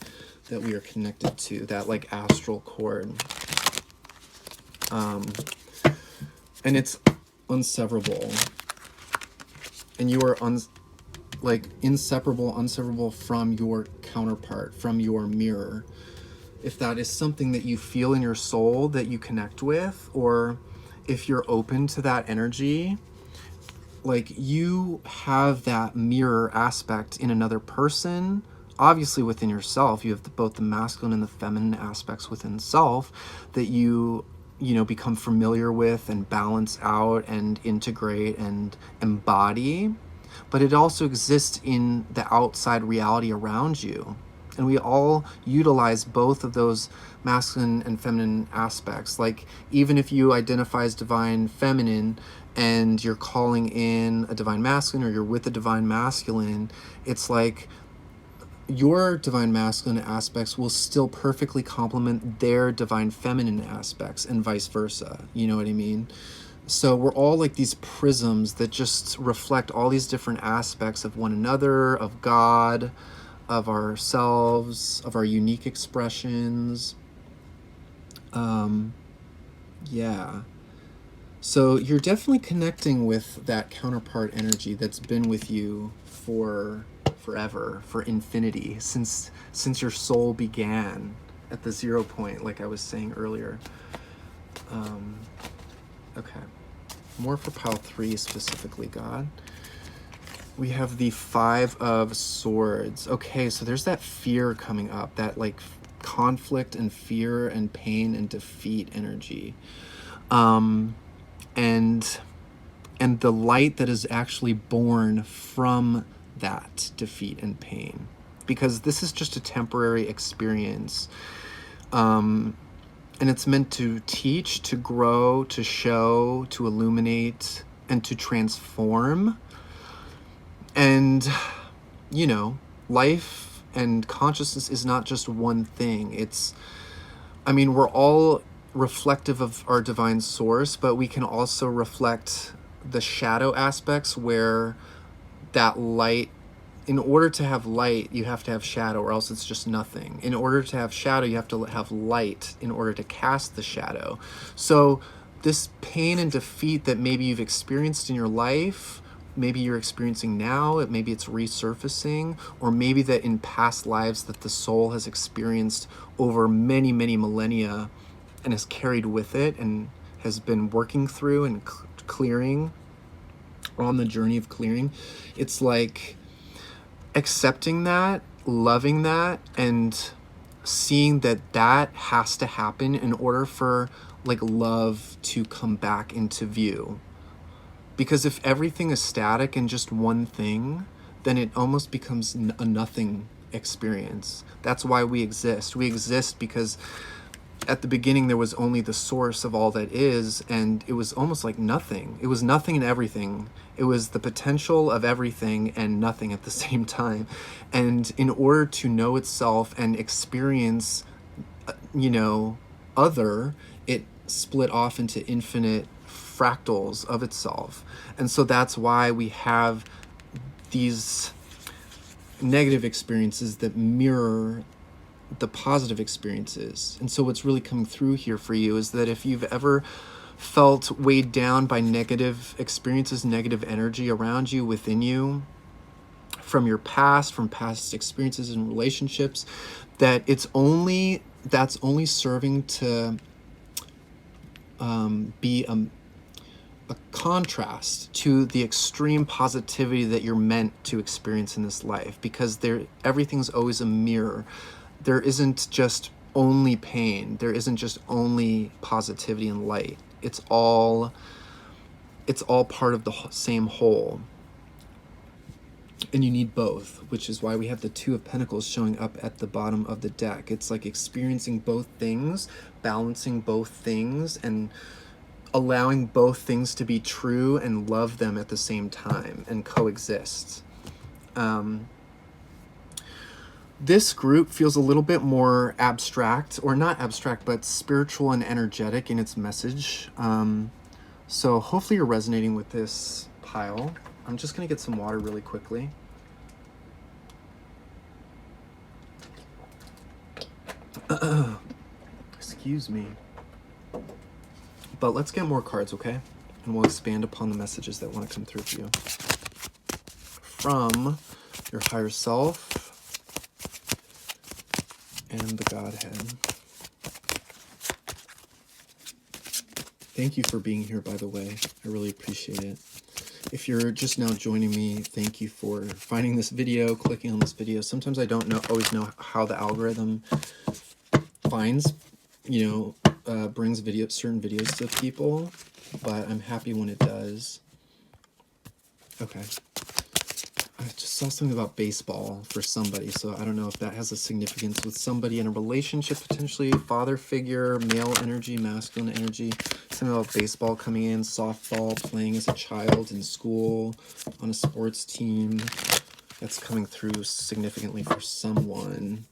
that we are connected to, that like astral cord. And it's unseverable. And you are inseparable from your counterpart, from your mirror. If that is something that you feel in your soul that you connect with, or if you're open to that energy, like you have that mirror aspect in another person. Obviously within yourself, you have both the masculine and the feminine aspects within self that you become familiar with and balance out and integrate and embody. But it also exists in the outside reality around you. And we all utilize both of those masculine and feminine aspects. Like, even if you identify as divine feminine and you're calling in a divine masculine, or you're with a divine masculine, it's like your divine masculine aspects will still perfectly complement their divine feminine aspects, and vice versa. You know what I mean? So we're all like these prisms that just reflect all these different aspects of one another, of God, of ourselves, of our unique expressions. Yeah. So you're definitely connecting with that counterpart energy that's been with you for forever, for infinity, since your soul began at the 0 point, like I was saying earlier. Okay. More for pile 3 specifically, God. We have the 5 of Swords. Okay, so there's that fear coming up, that like conflict and fear and pain and defeat energy. And the light that is actually born from that defeat and pain. Because this is just a temporary experience. And it's meant to teach, to grow, to show, to illuminate, and to transform. And, life and consciousness is not just one thing. We're all reflective of our divine source, but we can also reflect the shadow aspects, where that light, in order to have light, you have to have shadow, or else it's just nothing. In order to have shadow, you have to have light in order to cast the shadow. So this pain and defeat that maybe you've experienced in your life, maybe you're experiencing now, maybe it's resurfacing, or maybe that in past lives that the soul has experienced over many, many millennia and has carried with it and has been working through and clearing, on the journey of clearing. It's like accepting that, loving that, and seeing that has to happen in order for like love to come back into view. Because if everything is static and just one thing, then it almost becomes a nothing experience. That's why we exist. We exist because at the beginning there was only the source of all that is, and it was almost like nothing. It was nothing and everything. It was the potential of everything and nothing at the same time. And in order to know itself and experience, other, it split off into infinite fractals of itself. And so that's why we have these negative experiences that mirror the positive experiences. And so what's really coming through here for you is that if you've ever felt weighed down by negative experiences, negative energy around you, within you, from your past, from past experiences and relationships, that's only serving to be a contrast to the extreme positivity that you're meant to experience in this life, because everything's always a mirror. There isn't just only pain. There isn't just only positivity and light. It's all part of the same whole. And you need both, which is why we have the Two of Pentacles showing up at the bottom of the deck. It's like experiencing both things, balancing both things, and allowing both things to be true and love them at the same time and coexist. This group feels a little bit more abstract, or not abstract, but spiritual and energetic in its message. So hopefully you're resonating with this pile. I'm just going to get some water really quickly. Excuse me. But let's get more cards, okay? And we'll expand upon the messages that want to come through for you. From your higher self and the Godhead. Thank you for being here, by the way. I really appreciate it. If you're just now joining me, thank you for finding this video, clicking on this video. Sometimes I don't always know how the algorithm finds, brings certain videos to people, but I'm happy when it does. Okay. I just saw something about baseball for somebody, so I don't know if that has a significance with somebody in a relationship, potentially, father figure, male energy, masculine energy, something about baseball coming in, softball, playing as a child in school, on a sports team. That's coming through significantly for someone.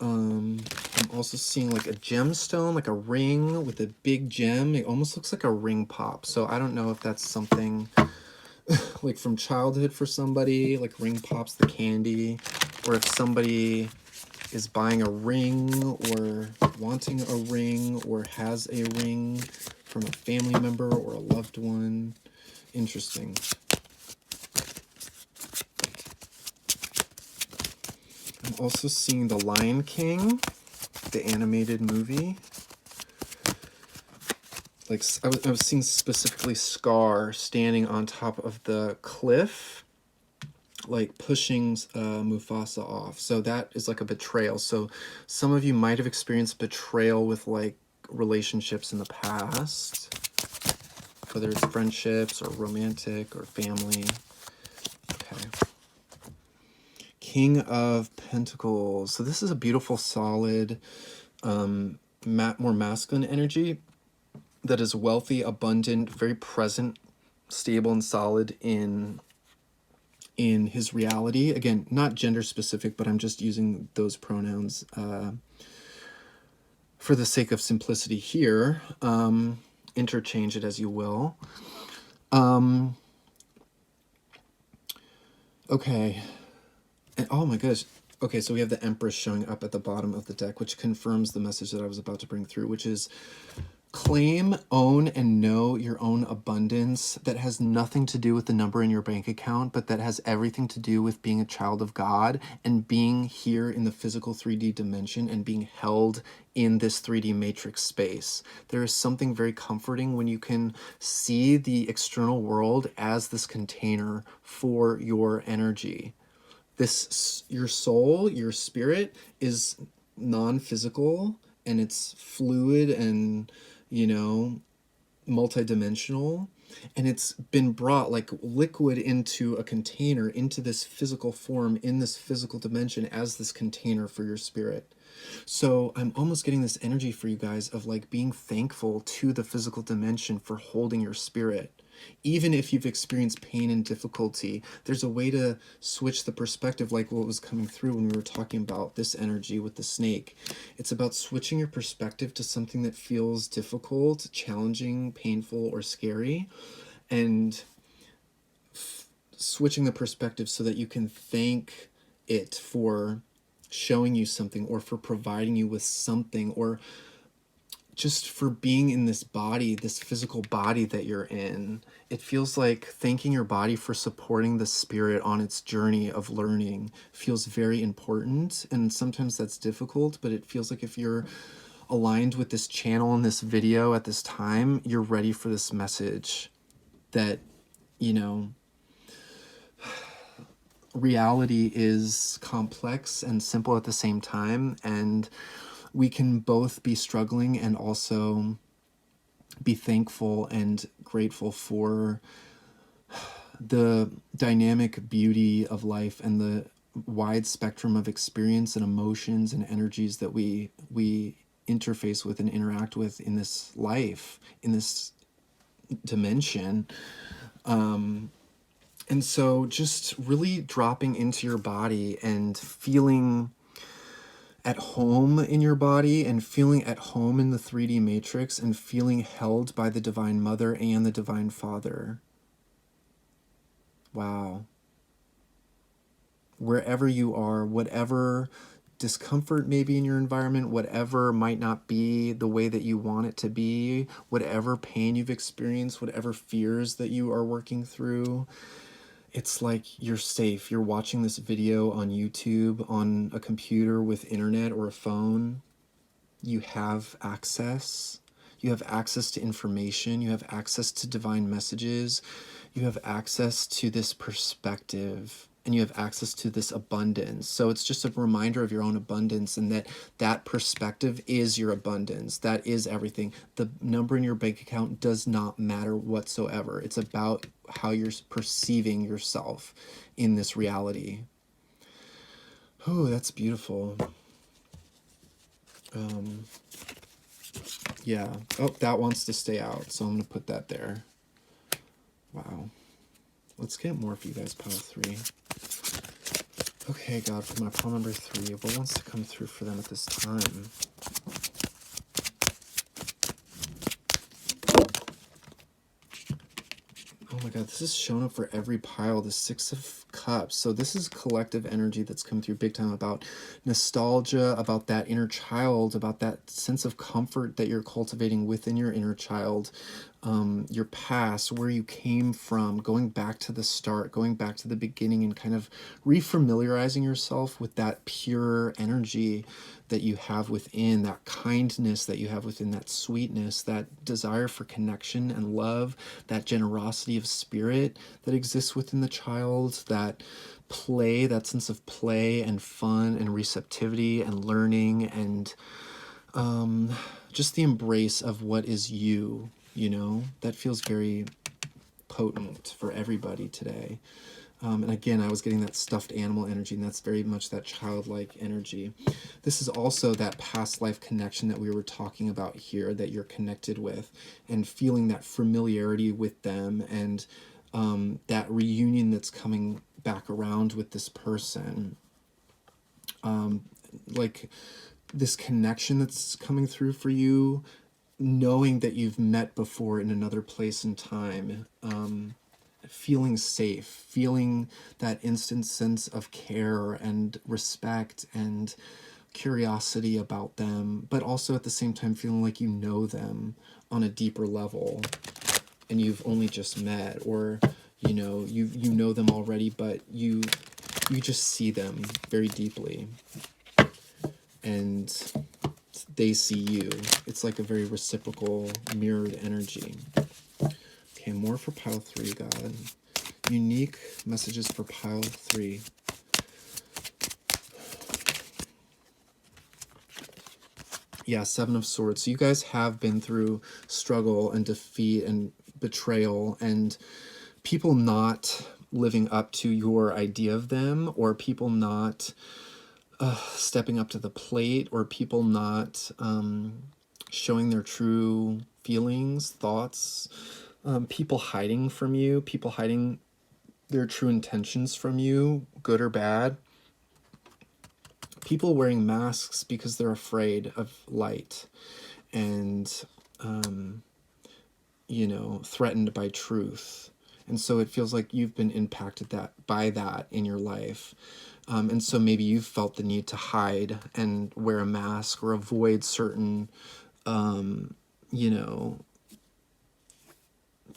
I'm also seeing like a gemstone, like a ring with a big gem. It almost looks like a ring pop, so I don't know if that's something like from childhood for somebody, like ring pops, the candy, or if somebody is buying a ring or wanting a ring or has a ring from a family member or a loved one. Interesting. I'm also seeing The Lion King, the animated movie. Like I was seeing specifically Scar standing on top of the cliff, like pushing Mufasa off. So that is like a betrayal. So some of you might have experienced betrayal with like relationships in the past, whether it's friendships or romantic or family. Okay. King of Pentacles. So this is a beautiful, solid, more masculine energy that is wealthy, abundant, very present, stable, and solid in his reality. Again, not gender specific, but I'm just using those pronouns for the sake of simplicity here. Interchange it as you will. Okay. And, oh my gosh. Okay, so we have the Empress showing up at the bottom of the deck, which confirms the message that I was about to bring through, which is claim, own, and know your own abundance. That has nothing to do with the number in your bank account, but that has everything to do with being a child of God and being here in the physical 3D dimension and being held in this 3D matrix space. There is something very comforting when you can see the external world as this container for your energy. Your soul, your spirit is non-physical, and it's fluid and multidimensional, and it's been brought like liquid into a container, into this physical form, in this physical dimension as this container for your spirit. So I'm almost getting this energy for you guys of like being thankful to the physical dimension for holding your spirit. Even if you've experienced pain and difficulty, there's a way to switch the perspective, like what was coming through when we were talking about this energy with the snake. It's about switching your perspective to something that feels difficult, challenging, painful, or scary, and switching the perspective so that you can thank it for showing you something, or for providing you with something, or just for being in this body, this physical body that you're in. It feels like thanking your body for supporting the spirit on its journey of learning feels very important. And sometimes that's difficult, but it feels like if you're aligned with this channel and this video at this time, you're ready for this message that, you know, reality is complex and simple at the same time, and we can both be struggling and also be thankful and grateful for the dynamic beauty of life and the wide spectrum of experience and emotions and energies that we interface with and interact with in this life, in this dimension. And so just really dropping into your body and feeling at home in your body and feeling at home in the 3D matrix and feeling held by the Divine Mother and the Divine Father. Wow. Wherever you are, whatever discomfort may be in your environment, whatever might not be the way that you want it to be, whatever pain you've experienced, whatever fears that you are working through, it's like you're safe. You're watching this video on YouTube, on a computer with internet or a phone. You have access. You have access to information. You have access to divine messages. You have access to this perspective, and you have access to this abundance. So it's just a reminder of your own abundance, and that perspective is your abundance. That is everything. The number in your bank account does not matter whatsoever. It's about how you're perceiving yourself in this reality. Oh, that's beautiful. Yeah. Oh, that wants to stay out, so I'm going to put that there. Wow. Let's get more for you guys, pile 3. Okay, God, for my pile number 3, what wants to come through for them at this time? Oh my God, this is shown up for every pile, the 6 of Cups. So this is collective energy that's come through big time about nostalgia, about that inner child, about that sense of comfort that you're cultivating within your inner child, your past, where you came from, going back to the start, going back to the beginning, and kind of refamiliarizing yourself with that pure energy that you have within, that kindness that you have within, that sweetness, that desire for connection and love, that generosity of spirit that exists within the child, that play, that sense of play and fun and receptivity and learning, and just the embrace of what is you, you know, that feels very potent for everybody today. And again, I was getting that stuffed animal energy, and that's very much that childlike energy. This is also that past life connection that we were talking about here, that you're connected with, and feeling that familiarity with them, and that reunion that's coming back around with this person. Like this connection that's coming through for you, knowing that you've met before in another place and time. Feeling safe, feeling that instant sense of care and respect and curiosity about them, but also at the same time feeling like you know them on a deeper level and you've only just met, or you know, you know them already, but you just see them very deeply and they see you. It's like a very reciprocal, mirrored energy. Okay, more for pile 3, God. Unique messages for pile 3. Yeah, 7 of Swords. So you guys have been through struggle and defeat and betrayal and people not living up to your idea of them, or people not stepping up to the plate, or people not showing their true feelings, thoughts, people hiding from you, people hiding their true intentions from you, good or bad. People wearing masks because they're afraid of light and, you know, threatened by truth. And so it feels like you've been impacted by that in your life. And so maybe you've felt the need to hide and wear a mask or avoid certain, you know,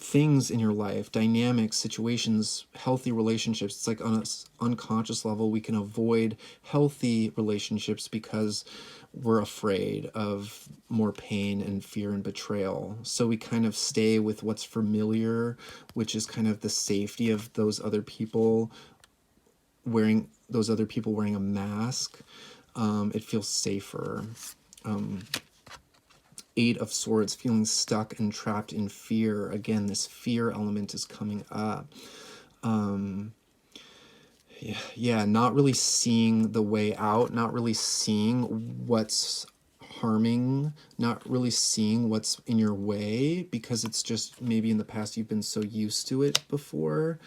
things in your life, dynamics, situations, healthy relationships. It's like on an unconscious level, we can avoid healthy relationships because we're afraid of more pain and fear and betrayal. So we kind of stay with what's familiar, which is kind of the safety of those other people wearing a mask. It feels safer. Eight of Swords, feeling stuck and trapped in fear. Again, this fear element is coming up. Yeah, not really seeing the way out, not really seeing what's harming, not really seeing what's in your way, because it's just maybe in the past you've been so used to it before.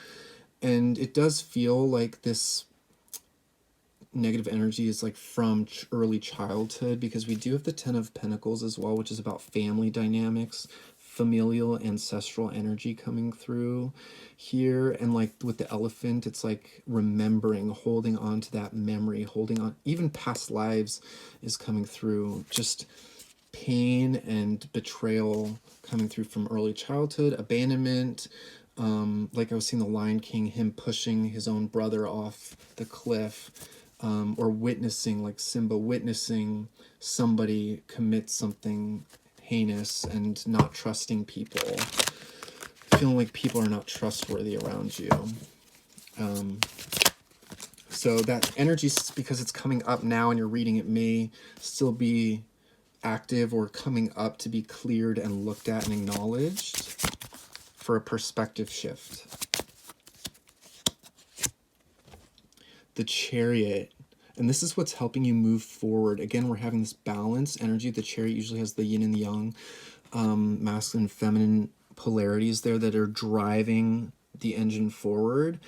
And it does feel like this negative energy is like from early childhood, because we do have the Ten of Pentacles as well, which is about family dynamics, familial ancestral energy coming through here. And like with the Elephant, it's like remembering, holding on to that memory, holding on, even past lives is coming through. Just pain and betrayal coming through from early childhood, abandonment. Like I was seeing the Lion King, him pushing his own brother off the cliff. Or witnessing, like Simba, witnessing somebody commit something heinous and not trusting people, feeling like people are not trustworthy around you. So that energy, because it's coming up now and you're reading, it may still be active or coming up to be cleared and looked at and acknowledged for a perspective shift. The Chariot. And this is what's helping you move forward. Again, we're having this balance energy. The Chariot usually has the yin and the yang, masculine and feminine polarities there that are driving the engine forward.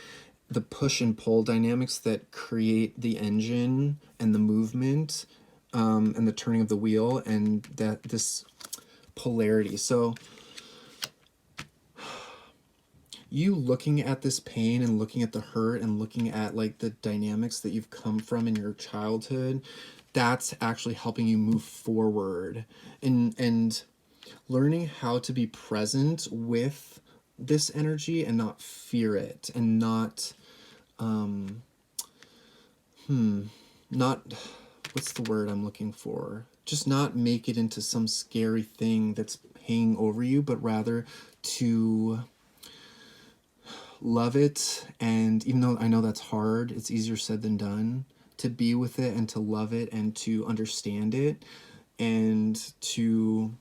The push and pull dynamics that create the engine and the movement, and the turning of the wheel, and that this polarity. So you looking at this pain and looking at the hurt and looking at like the dynamics that you've come from in your childhood, that's actually helping you move forward and learning how to be present with this energy and not fear it, and not not, what's the word I'm looking for? Just not make it into some scary thing that's hanging over you, but rather to love it. And even though I know that's hard, it's easier said than done, to be with it and to love it and to understand it and to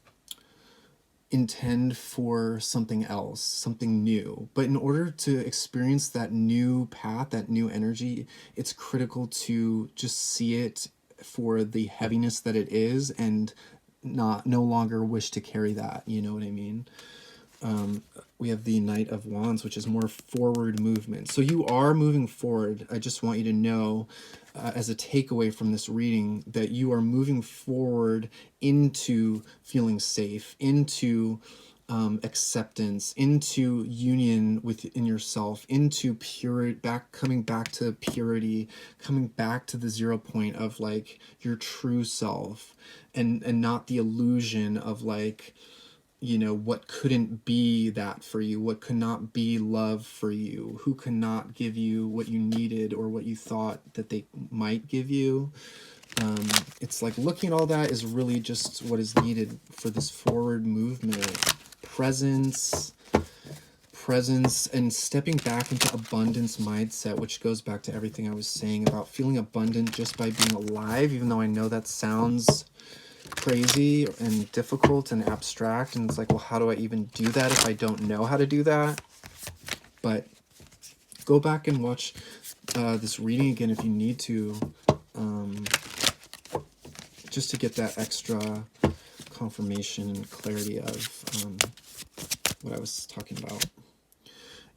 intend for something else, something new. But in order to experience that new path, that new energy, it's critical to just see it for the heaviness that it is and no longer wish to carry that. You know what I mean? We have the Knight of Wands, which is more forward movement. So you are moving forward. I just want you to know, as a takeaway from this reading, that you are moving forward into feeling safe, into acceptance, into union within yourself, into purity, coming back to purity, coming back to the 0 point of like your true self, and not the illusion of like, you know, what couldn't be that for you, what could not be love for you, who could not give you what you needed or what you thought that they might give you. It's like looking at all that is really just what is needed for this forward movement. Presence, and stepping back into abundance mindset, which goes back to everything I was saying about feeling abundant just by being alive, even though I know that sounds crazy and difficult and abstract, and it's like, well, how do I even do that if I don't know how to do that? But go back and watch this reading again if you need to, just to get that extra confirmation and clarity of what I was talking about.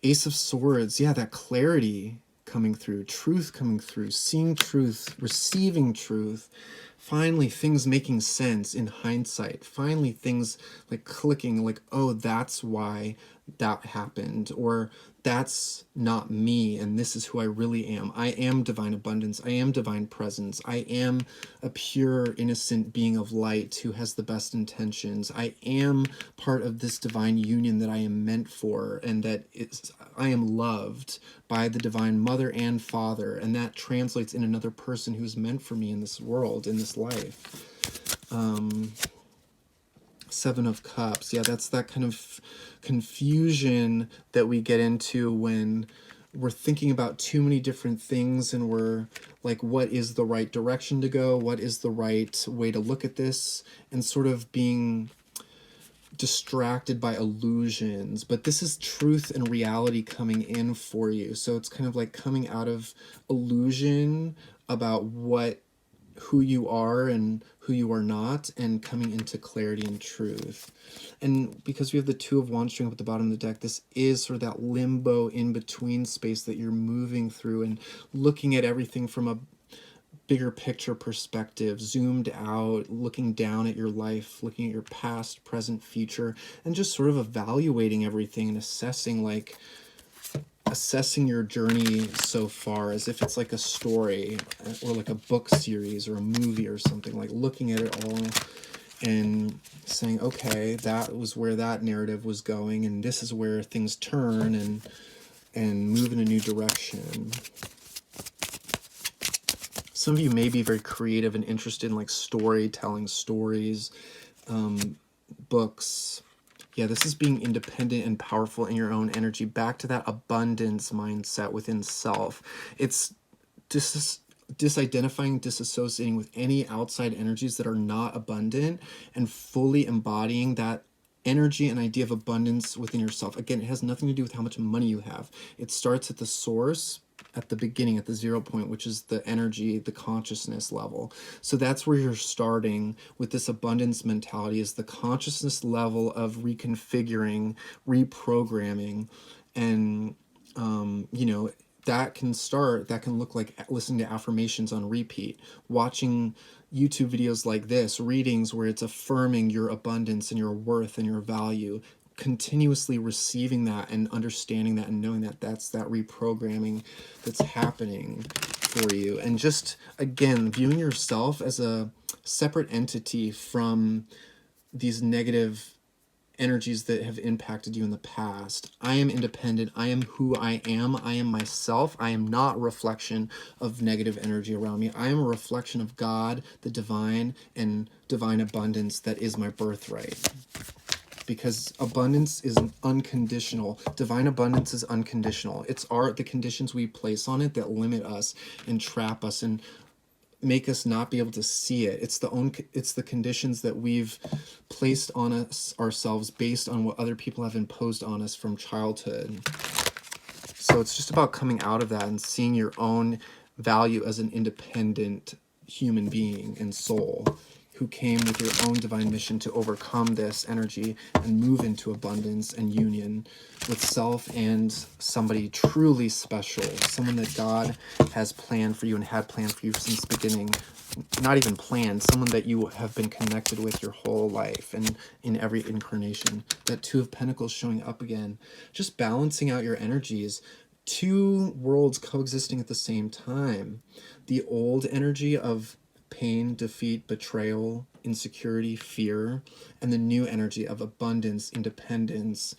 Ace of Swords, yeah, that clarity coming through, truth coming through, seeing truth, receiving truth, finally things making sense in hindsight, finally things like clicking, like, oh, that's why that happened, or that's not me and this is who I really am. I am divine abundance. I am divine presence. I am a pure, innocent being of light who has the best intentions. I am part of this divine union that I am meant for, and that I am loved by the divine mother and father, and that translates in another person who's meant for me in this world, in this life. Seven of Cups. Yeah, that's that kind of confusion that we get into when we're thinking about too many different things, and we're like, what is the right direction to go? What is the right way to look at this? And sort of being distracted by illusions. But this is truth and reality coming in for you. So it's kind of like coming out of illusion about who you are and who you are not, and coming into clarity and truth. And because we have the Two of Wands showing up at the bottom of the deck, this is sort of that limbo in between space that you're moving through, and looking at everything from a bigger picture perspective, zoomed out, looking down at your life, looking at your past, present, future, and just sort of evaluating everything and assessing your journey so far as if it's like a story or like a book series or a movie or something, like looking at it all and saying, okay, that was where that narrative was going, and this is where things turn and move in a new direction. Some of you may be very creative and interested in like storytelling, stories, books. Yeah, this is being independent and powerful in your own energy, back to that abundance mindset within self. It's disidentifying, disassociating with any outside energies that are not abundant, and fully embodying that energy and idea of abundance within yourself. Again, it has nothing to do with how much money you have. It starts at the source, at the beginning, at the 0 point, which is the energy, the consciousness level. So that's where you're starting with this abundance mentality, is the consciousness level of reconfiguring, reprogramming. And that can look like listening to affirmations on repeat, watching YouTube videos like this, readings where it's affirming your abundance and your worth and your value, continuously receiving that and understanding that and knowing that that's that reprogramming that's happening for you. And just, again, viewing yourself as a separate entity from these negative energies that have impacted you in the past. I am independent. I am who I am. I am myself. I am not a reflection of negative energy around me. I am a reflection of God, the divine, and divine abundance that is my birthright. Because abundance is unconditional. Divine abundance is unconditional. It's the conditions we place on it that limit us and trap us and make us not be able to see it. It's the conditions that we've placed on us ourselves based on what other people have imposed on us from childhood. So it's just about coming out of that and seeing your own value as an independent human being and soul who came with your own divine mission to overcome this energy and move into abundance and union with self and somebody truly special, someone that God has planned for you and had planned for you since the beginning. Not even planned, someone that you have been connected with your whole life and in every incarnation. That Two of Pentacles showing up again, just balancing out your energies. Two worlds coexisting at the same time. The old energy of pain, defeat, betrayal, insecurity, fear, and the new energy of abundance, independence,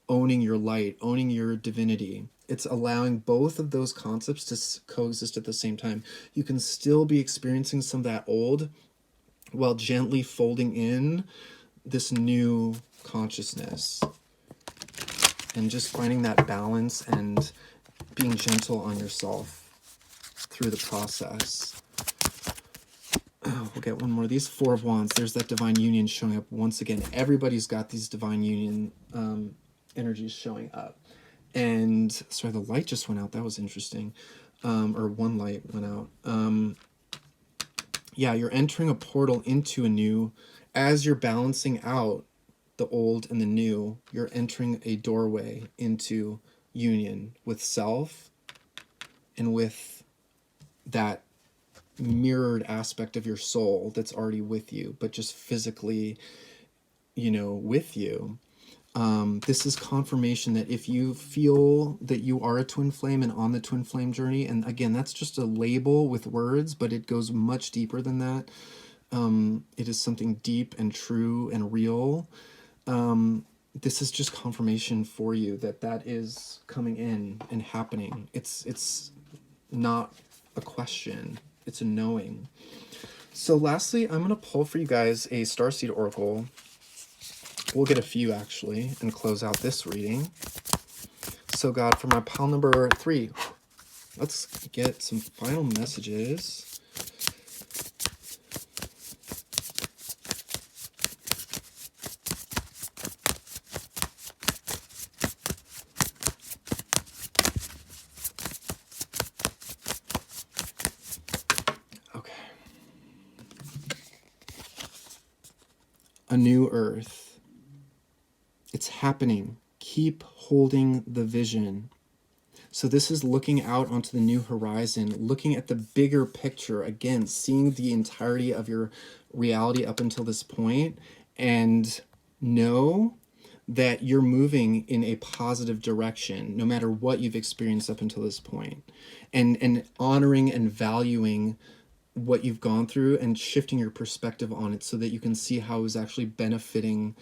owning your light, owning your divinity. It's allowing both of those concepts to coexist at the same time. You can still be experiencing some of that old while gently folding in this new consciousness, and just finding that balance and being gentle on yourself through the process. We'll get one more. These Four of Wands, there's that divine union showing up once again. Everybody's got these divine union energies showing up. And sorry, the light just went out. That was interesting. Or one light went out. Yeah, you're entering a portal into a new, as you're balancing out the old and the new, you're entering a doorway into union with self and with that mirrored aspect of your soul that's already with you, but just physically, with you. This is confirmation that if you feel that you are a twin flame and on the twin flame journey, and again, that's just a label with words, but it goes much deeper than that. It is something deep and true and real. This is just confirmation for you that that is coming in and happening. It's not a question, it's a knowing. So lastly, I'm going to pull for you guys a Starseed Oracle. We'll get a few actually and close out this reading. So God, for my pile number 3, let's get some final messages. A new earth. It's happening. Keep holding the vision. So this is looking out onto the new horizon, looking at the bigger picture, again, seeing the entirety of your reality up until this point, and know that you're moving in a positive direction, no matter what you've experienced up until this point, and honoring and valuing what you've gone through and shifting your perspective on it so that you can see how it was actually benefiting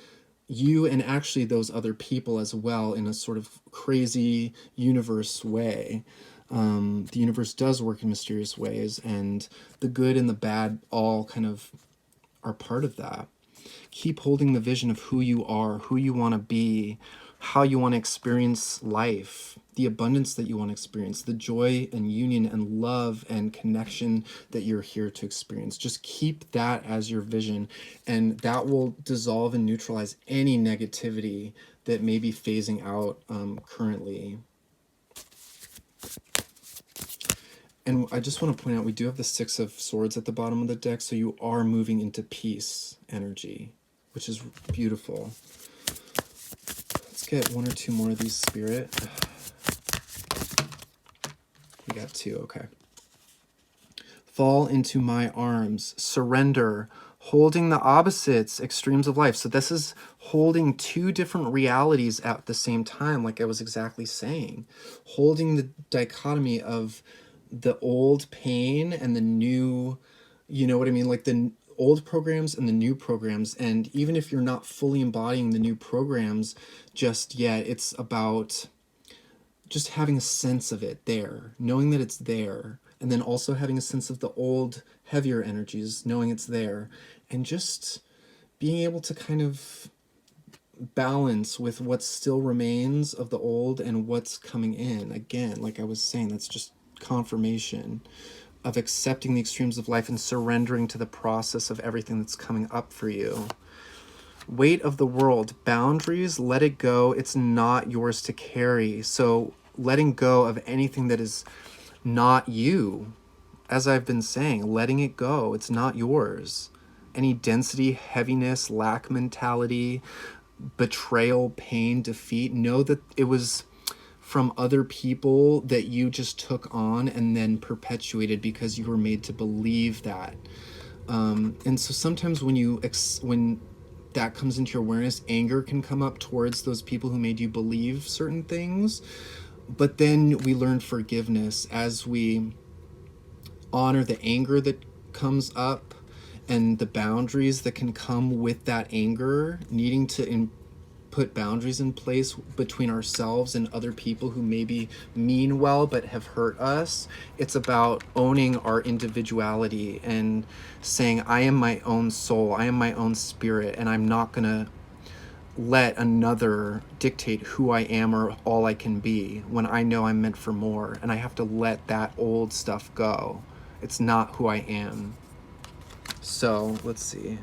you and actually those other people as well in a sort of crazy universe way. The universe does work in mysterious ways, and the good and the bad all kind of are part of that. Keep holding the vision of who you are, who you want to be, how you want to experience life, the abundance that you want to experience, the joy and union and love and connection that you're here to experience. Just keep that as your vision, and that will dissolve and neutralize any negativity that may be phasing out currently. And I just want to point out, we do have the 6 of Swords at the bottom of the deck, so you are moving into peace energy, which is beautiful. Let's get 1 or 2 more of these, Spirit. We got 2, okay. Fall into my arms, surrender, holding the opposites, extremes of life. So this is holding 2 different realities at the same time, like I was exactly saying. Holding the dichotomy of the old pain and the new, you know what I mean? Like the old programs and the new programs. And even if you're not fully embodying the new programs just yet, it's about just having a sense of it there, knowing that it's there, and then also having a sense of the old, heavier energies, knowing it's there, and just being able to kind of balance with what still remains of the old and what's coming in. Again, like I was saying, that's just confirmation of accepting the extremes of life and surrendering to the process of everything that's coming up for you. Weight of the world, boundaries, let it go. It's not yours to carry. So letting go of anything that is not you, as I've been saying, letting it go. It's not yours. Any density, heaviness, lack mentality, betrayal, pain, defeat, know that it was from other people that you just took on and then perpetuated because you were made to believe that. And so sometimes when that comes into your awareness, anger can come up towards those people who made you believe certain things. But then we learn forgiveness as we honor the anger that comes up and the boundaries that can come with that anger, needing to put boundaries in place between ourselves and other people who maybe mean well but have hurt us. It's about owning our individuality and saying, I am my own soul, I am my own spirit, and I'm not gonna let another dictate who I am or all I can be when I know I'm meant for more, and I have to let that old stuff go. It's not who I am. So let's see.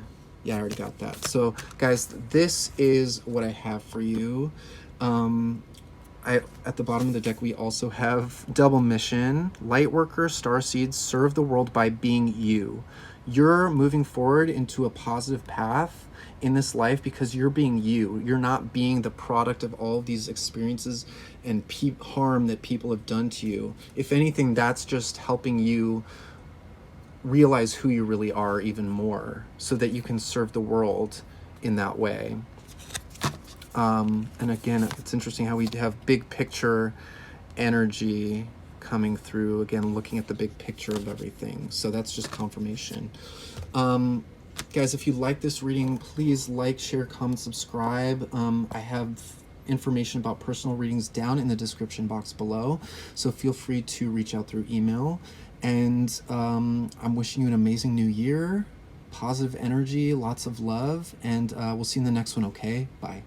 Yeah, I already got that. So guys, this is what I have for you. At the bottom of the deck, we also have double mission, light worker, starseeds, serve the world by being you. You're moving forward into a positive path in this life because you're being you. You're not being the product of all of these experiences and harm that people have done to you. If anything, that's just helping you realize who you really are even more so that you can serve the world in that way. And again, it's interesting how we have big picture energy coming through, again looking at the big picture of everything. So that's just confirmation. Guys, if you like this reading, please like, share, comment, subscribe. I have information about personal readings down in the description box below, so feel free to reach out through email. And I'm wishing you an amazing new year, positive energy, lots of love, and we'll see you in the next one. Okay, bye.